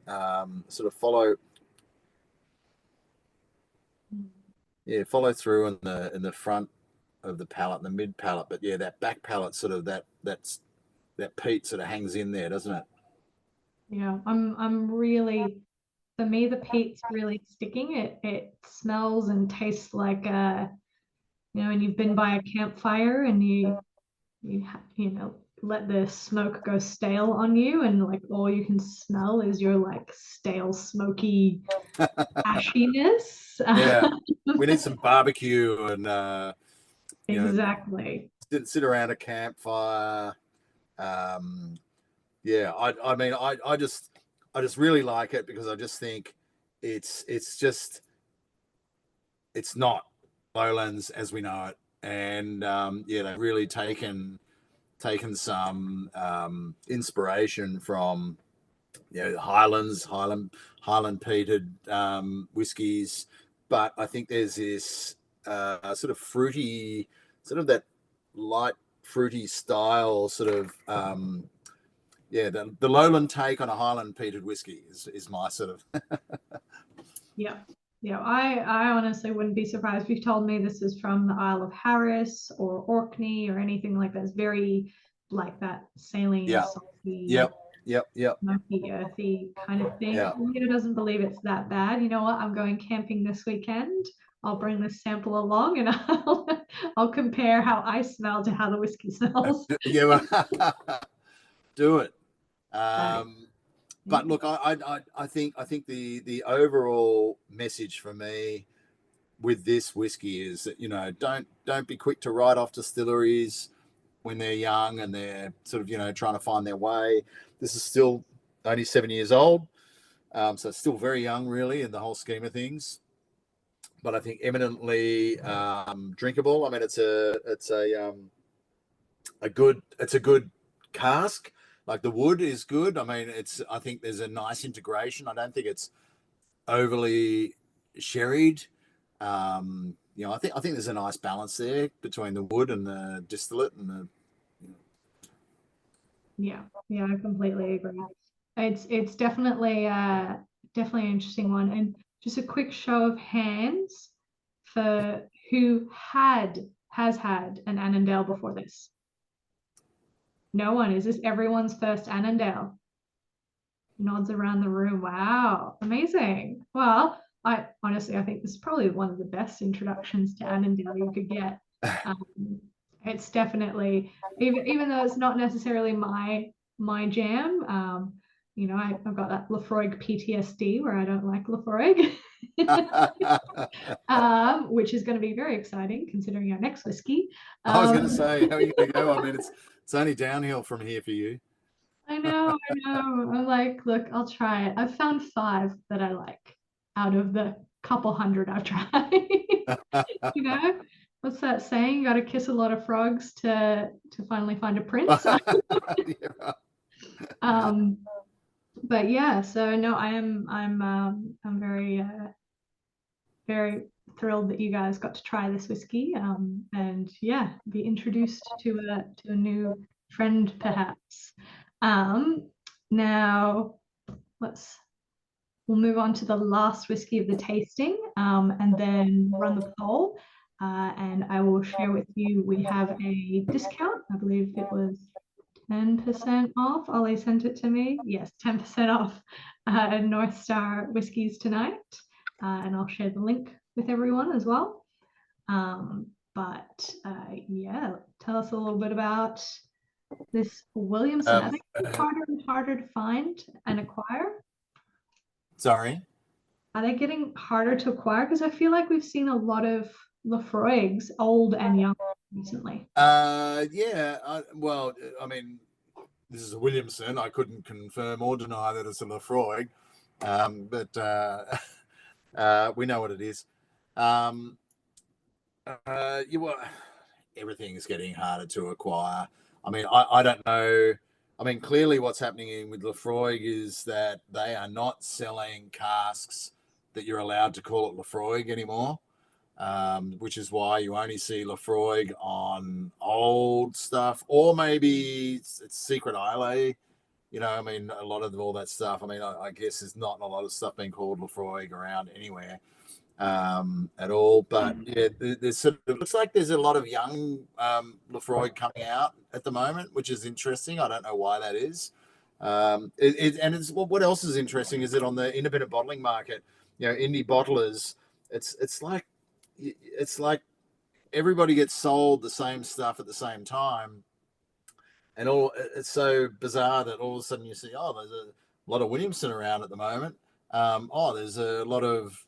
sort of follow through in the front of the palate, the mid palate. But yeah, that back palate, sort of that peat sort of hangs in there, doesn't it? yeah, I'm really, for me the peat's really sticking. It smells and tastes like and you've been by a campfire and you know let the smoke go stale on you, and like all you can smell is your like stale smoky ashiness. Yeah, we need some barbecue and you know, Exactly. sit around a campfire. Um, yeah, I mean, I just really like it, because I just think it's just, it's not lowlands as we know it. And yeah, they've really taken some inspiration from, you know, Highland peated whiskies. But I think there's this sort of fruity, sort of that light fruity style, sort of yeah, the lowland take on a Highland peated whiskey is my sort of Yeah. Yeah. I honestly wouldn't be surprised if you told me this is from the Isle of Harris or Orkney or anything like that. It's very like that saline, yeah, salty, yep, yep, smoky, earthy kind of thing. yeah. Leo doesn't believe it's that bad. You know what? I'm going camping this weekend. I'll bring this sample along and I'll compare how I smell to how the whiskey smells. Yeah, do it. Right. But look, I think the overall message for me with this whiskey is that, you know, don't be quick to write off distilleries when they're young and they're sort of, you know, trying to find their way. This is still only 7 years old, so it's still very young, really, in the whole scheme of things. But I think eminently drinkable. I mean, it's a good cask. Like, the wood is good. I mean, I think there's a nice integration. I don't think it's overly sherried. You know, I think there's a nice balance there between the wood and the distillate and the. Yeah, yeah, I completely agree. It's definitely an interesting one. And just a quick show of hands for who has had an Annandale before this. No one. Is this everyone's first Annandale? Nods around the room. Wow, amazing. Well, I honestly I think this is probably one of the best introductions to Annandale you could get. Um, it's definitely even though it's not necessarily my jam. You know, I've got that Laphroaig PTSD where I don't like Laphroaig, which is going to be very exciting considering our next whiskey. I was going to say, how are you going to go? I mean, it's only downhill from here for you. I know. I'm like, look, I'll try it. I've found 5 that I like out of the couple hundred I've tried. You know, what's that saying? You got to kiss a lot of frogs to finally find a prince. Yeah. um, but yeah, so no, I'm very thrilled that you guys got to try this whiskey. And yeah, be introduced to a new friend perhaps. Now we'll move on to the last whiskey of the tasting, and then run the poll. And I will share with you, we have a discount. I believe it was 10% off. Ollie sent it to me. Yes, 10% off North Star whiskies tonight. And I'll share the link with everyone as well. Yeah, tell us a little bit about this Williamson. I think it's harder and harder to find and acquire. Sorry. Are they getting harder to acquire? Because I feel like we've seen a lot of Laphroaigs, old and young, recently. Yeah. Well, I mean, this is a Williamson. I couldn't confirm or deny that it's a Laphroaig, but we know what it is. Everything's getting harder to acquire. I mean, I don't know. I mean, clearly what's happening with Laphroaig is that they are not selling casks that you're allowed to call it Laphroaig anymore, which is why you only see Laphroaig on old stuff, or maybe it's Secret Islet. You know, I mean, a lot of all that stuff. I mean, I guess there's not a lot of stuff being called Laphroaig around anywhere at all. But yeah, there's sort of, it looks like there's a lot of young Laphroaig coming out at the moment, which is interesting. I don't know why that is. And it's what else is interesting is that on the independent bottling market, you know, indie bottlers, it's like everybody gets sold the same stuff at the same time, and it's so bizarre that all of a sudden you see, oh, there's a lot of Williamson around at the moment. There's a lot of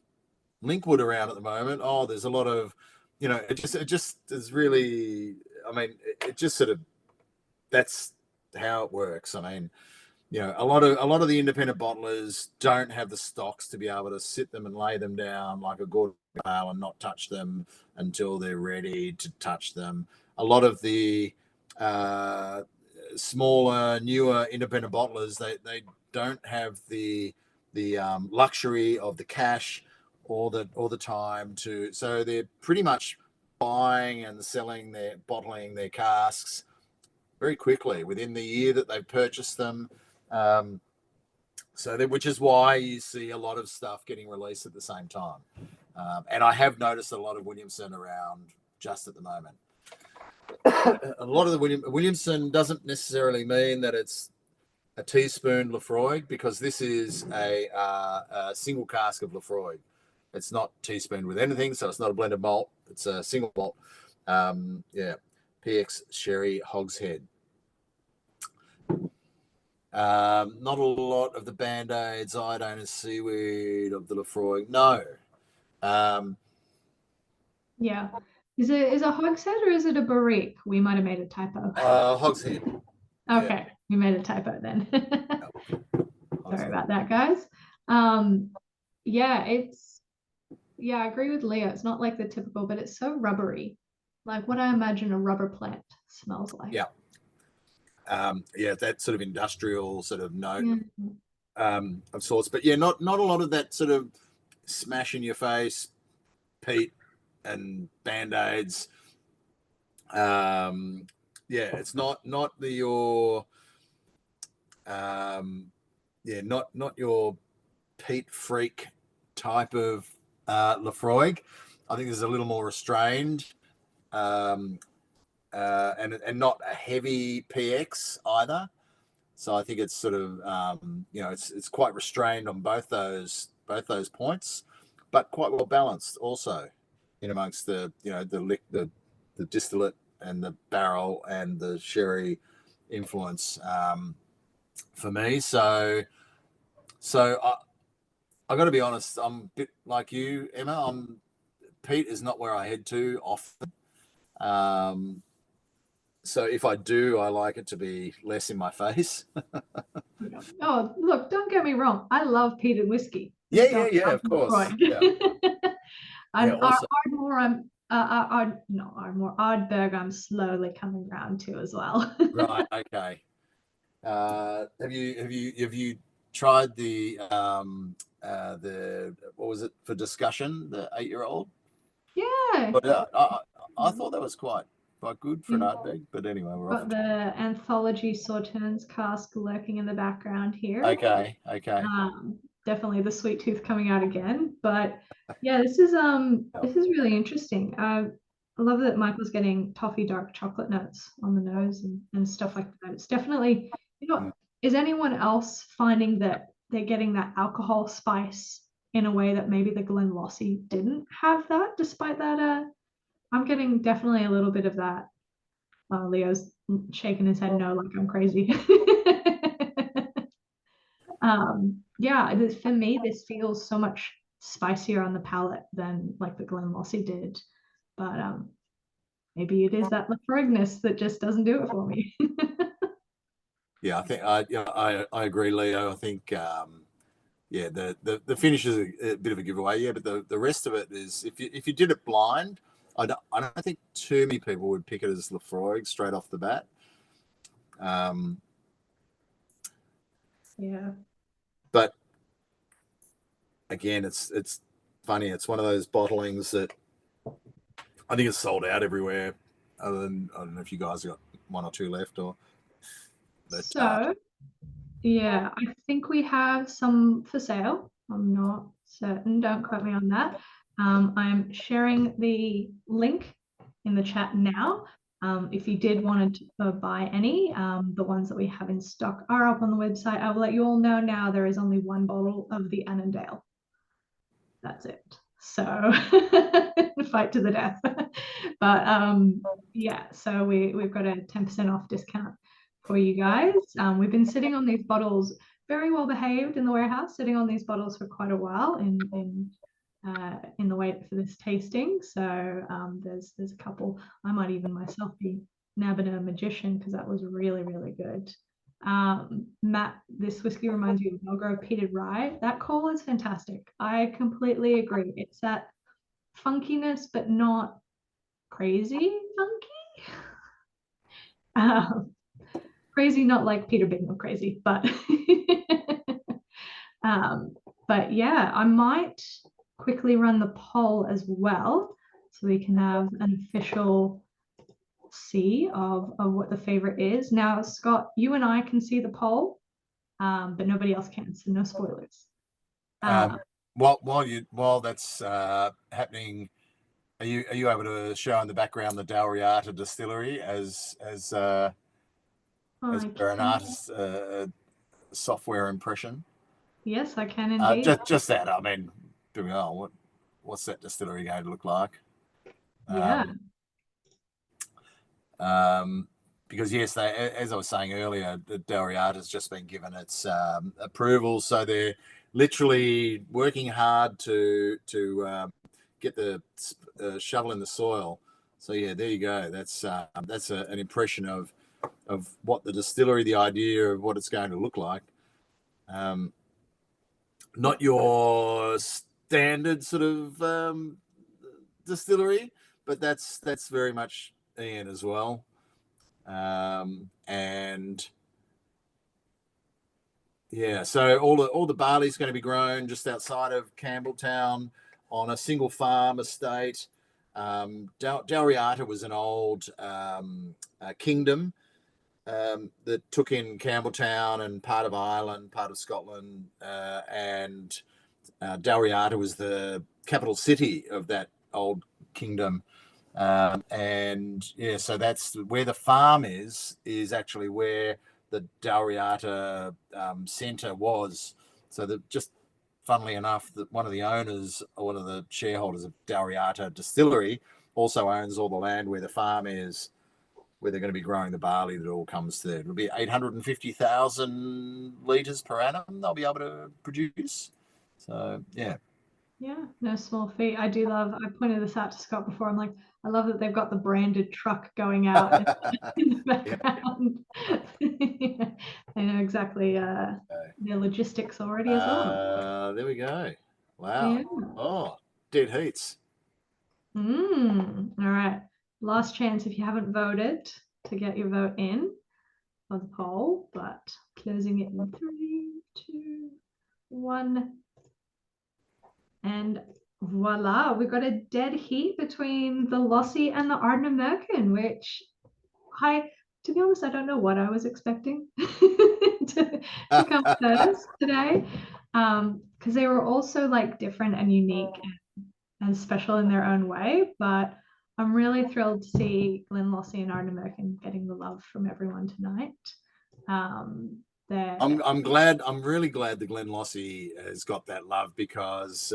Linkwood around at the moment. Oh, there's a lot of, you know, it just is really. I mean, it just sort of that's how it works. I mean, you know, a lot of the independent bottlers don't have the stocks to be able to sit them and lay them down like a good ale and not touch them until they're ready to touch them. A lot of the smaller, newer independent bottlers, they don't have the luxury of the cash or the time to, so they're pretty much buying and selling bottling their casks very quickly within the year that they've purchased them. Which is why you see a lot of stuff getting released at the same time. And I have noticed a lot of Williamson around just at the moment. A lot of the Williamson doesn't necessarily mean that it's a teaspoon Laphroaig, because this is a single cask of Laphroaig. It's not teaspooned with anything, so it's not a blended malt. It's a single malt. PX Sherry Hogshead. Not a lot of the Band-Aids, Iodine seaweed of the Laphroaig. No. Yeah. Is it a Hogshead or is it a Barrique? We might have made a typo. Hogshead. Okay, Yeah. we made a typo then. Sorry about that, guys. Yeah, I agree with Leo. It's not like the typical, but it's so rubbery, like what I imagine a rubber plant smells like. Yeah. That sort of industrial sort of note Yeah. of sorts. But yeah, not a lot of that sort of smash in your face, peat and band-aids. Yeah, it's not your not your peat freak type of Lafroig. I think there's a little more restrained, and not a heavy PX either. So I think it's sort of it's quite restrained on both those points, but quite well balanced also in amongst the distillate and the barrel and the sherry influence for me. So I got to be honest, I'm a bit like you, Emma. Peat is not where I head to often. So if I do, I like it to be less in my face. Oh, look, don't get me wrong. I love peat and whiskey. Yeah, of course. Yeah. Ardberg, I'm slowly coming around to as well. Right. Okay. Have you tried the what was it for discussion, the 8-year-old? Yeah. But I thought that was quite good for an Ardbeg. But anyway, we're off. Got the Anthology Sauternes cask lurking in the background here. Okay. Definitely the sweet tooth coming out again. But yeah, this is really interesting. I love that Michael's getting toffee dark chocolate notes on the nose and stuff like that. It's definitely, is anyone else finding that they're getting that alcohol spice in a way that maybe the Glenlossie didn't have that, despite that? I'm getting definitely a little bit of that. Leo's shaking his head no, like I'm crazy. Yeah, for me, this feels so much spicier on the palate than like the Glenlossie did. But maybe it is that Lafroigness that just doesn't do it for me. Yeah, I think I agree, Leo. I think the finish is a bit of a giveaway. Yeah, but the rest of it is, if you did it blind, I don't think too many people would pick it as Lafroig straight off the bat. Yeah. But again, it's funny. It's one of those bottlings that I think it's sold out everywhere. Other than, I don't know if you guys got one or two left or. But, yeah, I think we have some for sale. I'm not certain. Don't quote me on that. I'm sharing the link in the chat now. If you did want to buy any, the ones that we have in stock are up on the website. I will let you all know now there is only one bottle of the Annandale. That's it. So fight to the death. But yeah, so we've got a 10% off discount for you guys. We've been sitting on these bottles, very well behaved in the warehouse, sitting on these bottles for quite a while in the wait for this tasting. So there's a couple. I might even myself be nabbing a magician because that was really, really good. Matt, this whiskey reminds me of Melgrove peated rye. That call is fantastic. I completely agree. It's that funkiness, but not crazy funky. Crazy, not like Peter Bignell crazy, but but yeah, I might quickly run the poll as well, so we can have an official see of what the favorite is. Now, Scott, you and I can see the poll, but nobody else can, so no spoilers. While that's happening, are you able to show in the background the Dalriata distillery as for an artist software impression? Yes, I can indeed. Just that. I mean, what's that distillery going to look like? Yeah. Because yes, as I was saying earlier, the Dalriata has just been given its approval, so they're literally working hard to get the shovel in the soil. So yeah, there you go. That's an impression of what the distillery, the idea of what it's going to look like. Not your standard sort of distillery, but that's very much Ian as well. And Yeah, so all the barley's going to be grown just outside of Campbelltown on a single farm estate. Dalriata was an old kingdom that took in Campbelltown and part of Ireland, part of Scotland, and Dalriata was the capital city of that old kingdom. And yeah, so that's where the farm is actually where the Dalriata centre was. So that just funnily enough, that one of the owners or one of the shareholders of Dalriata Distillery also owns all the land where the farm is, where they're going to be growing the barley that all comes there. It'll be 850,000 litres per annum they'll be able to produce. So yeah. Yeah, no small feat. I do love, I pointed this out to Scott before. I'm like, I love that they've got the branded truck going out in the background. Yeah, they know exactly their logistics already as well. There we go. Wow. Yeah. Oh, dead heats. All right. Last chance if you haven't voted to get your vote in for the poll, but closing it in 3, 2, 1. And voila, we've got a dead heat between the Lossie and the Ardnamurchan, which to be honest, I don't know what I was expecting to come first today. Because they were also like different and unique and special in their own way. But I'm really thrilled to see Glenlossie and Ardnamurchan getting the love from everyone tonight. I'm glad. I'm really glad the Glenlossie has got that love because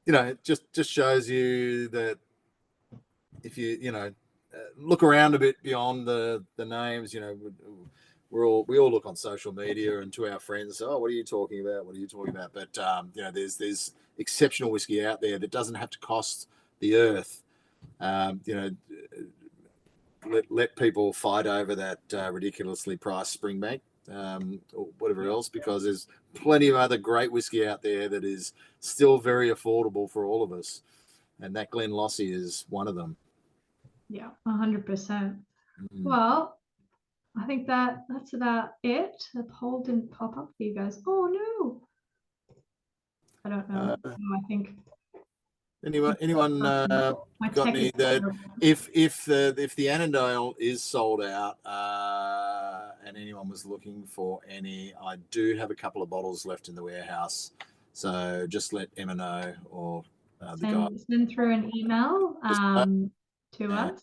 it just shows you that if you look around a bit beyond the names, we all look on social media and to our friends. Oh, what are you talking about? What are you talking about? But there's exceptional whiskey out there that doesn't have to cost the earth. Let people fight over that ridiculously priced Springbank or whatever else, because there's plenty of other great whiskey out there that is still very affordable for all of us, and that Glenlossie is one of them. Yeah, 100%. Well, I think that's about it. The poll didn't pop up for you guys. Oh no, I don't know. I think anyone got any that if the Annandale is sold out and anyone was looking for any, I do have a couple of bottles left in the warehouse, so just let Emma know, or the guy send through an email to us.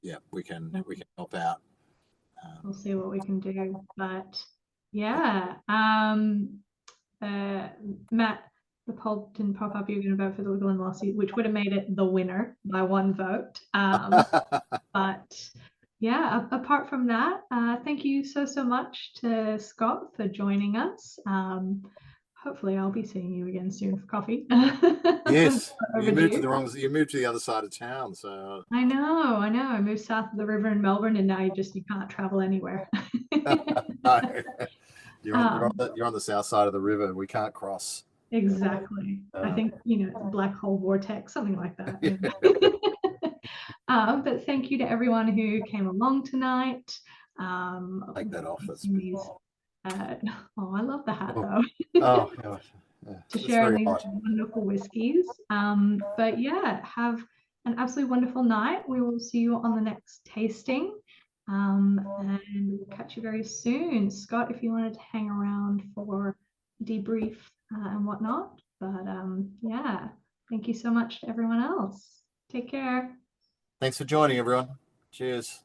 Yeah, we can help out. We'll see what we can do, but yeah, Matt, the poll didn't pop up. You're going to vote for the Glenlossie, which would have made it the winner by 1 vote. But yeah, apart from that, thank you so much to Scott for joining us. Hopefully I'll be seeing you again soon for coffee. Yes, you moved to the other side of town, so I know. I moved south of the river in Melbourne, and now you can't travel anywhere. You're on the south side of the river. We can't cross. Exactly. I think black hole vortex, something like that. But thank you to everyone who came along tonight. Take that off. That's I love the hat though. Oh gosh. Yeah, to share these wonderful whiskies. But yeah, have an absolutely wonderful night. We will see you on the next tasting. And we'll catch you very soon. Scott, if you wanted to hang around for debrief and whatnot. But yeah, thank you so much to everyone else. Take care. Thanks for joining, everyone. Cheers.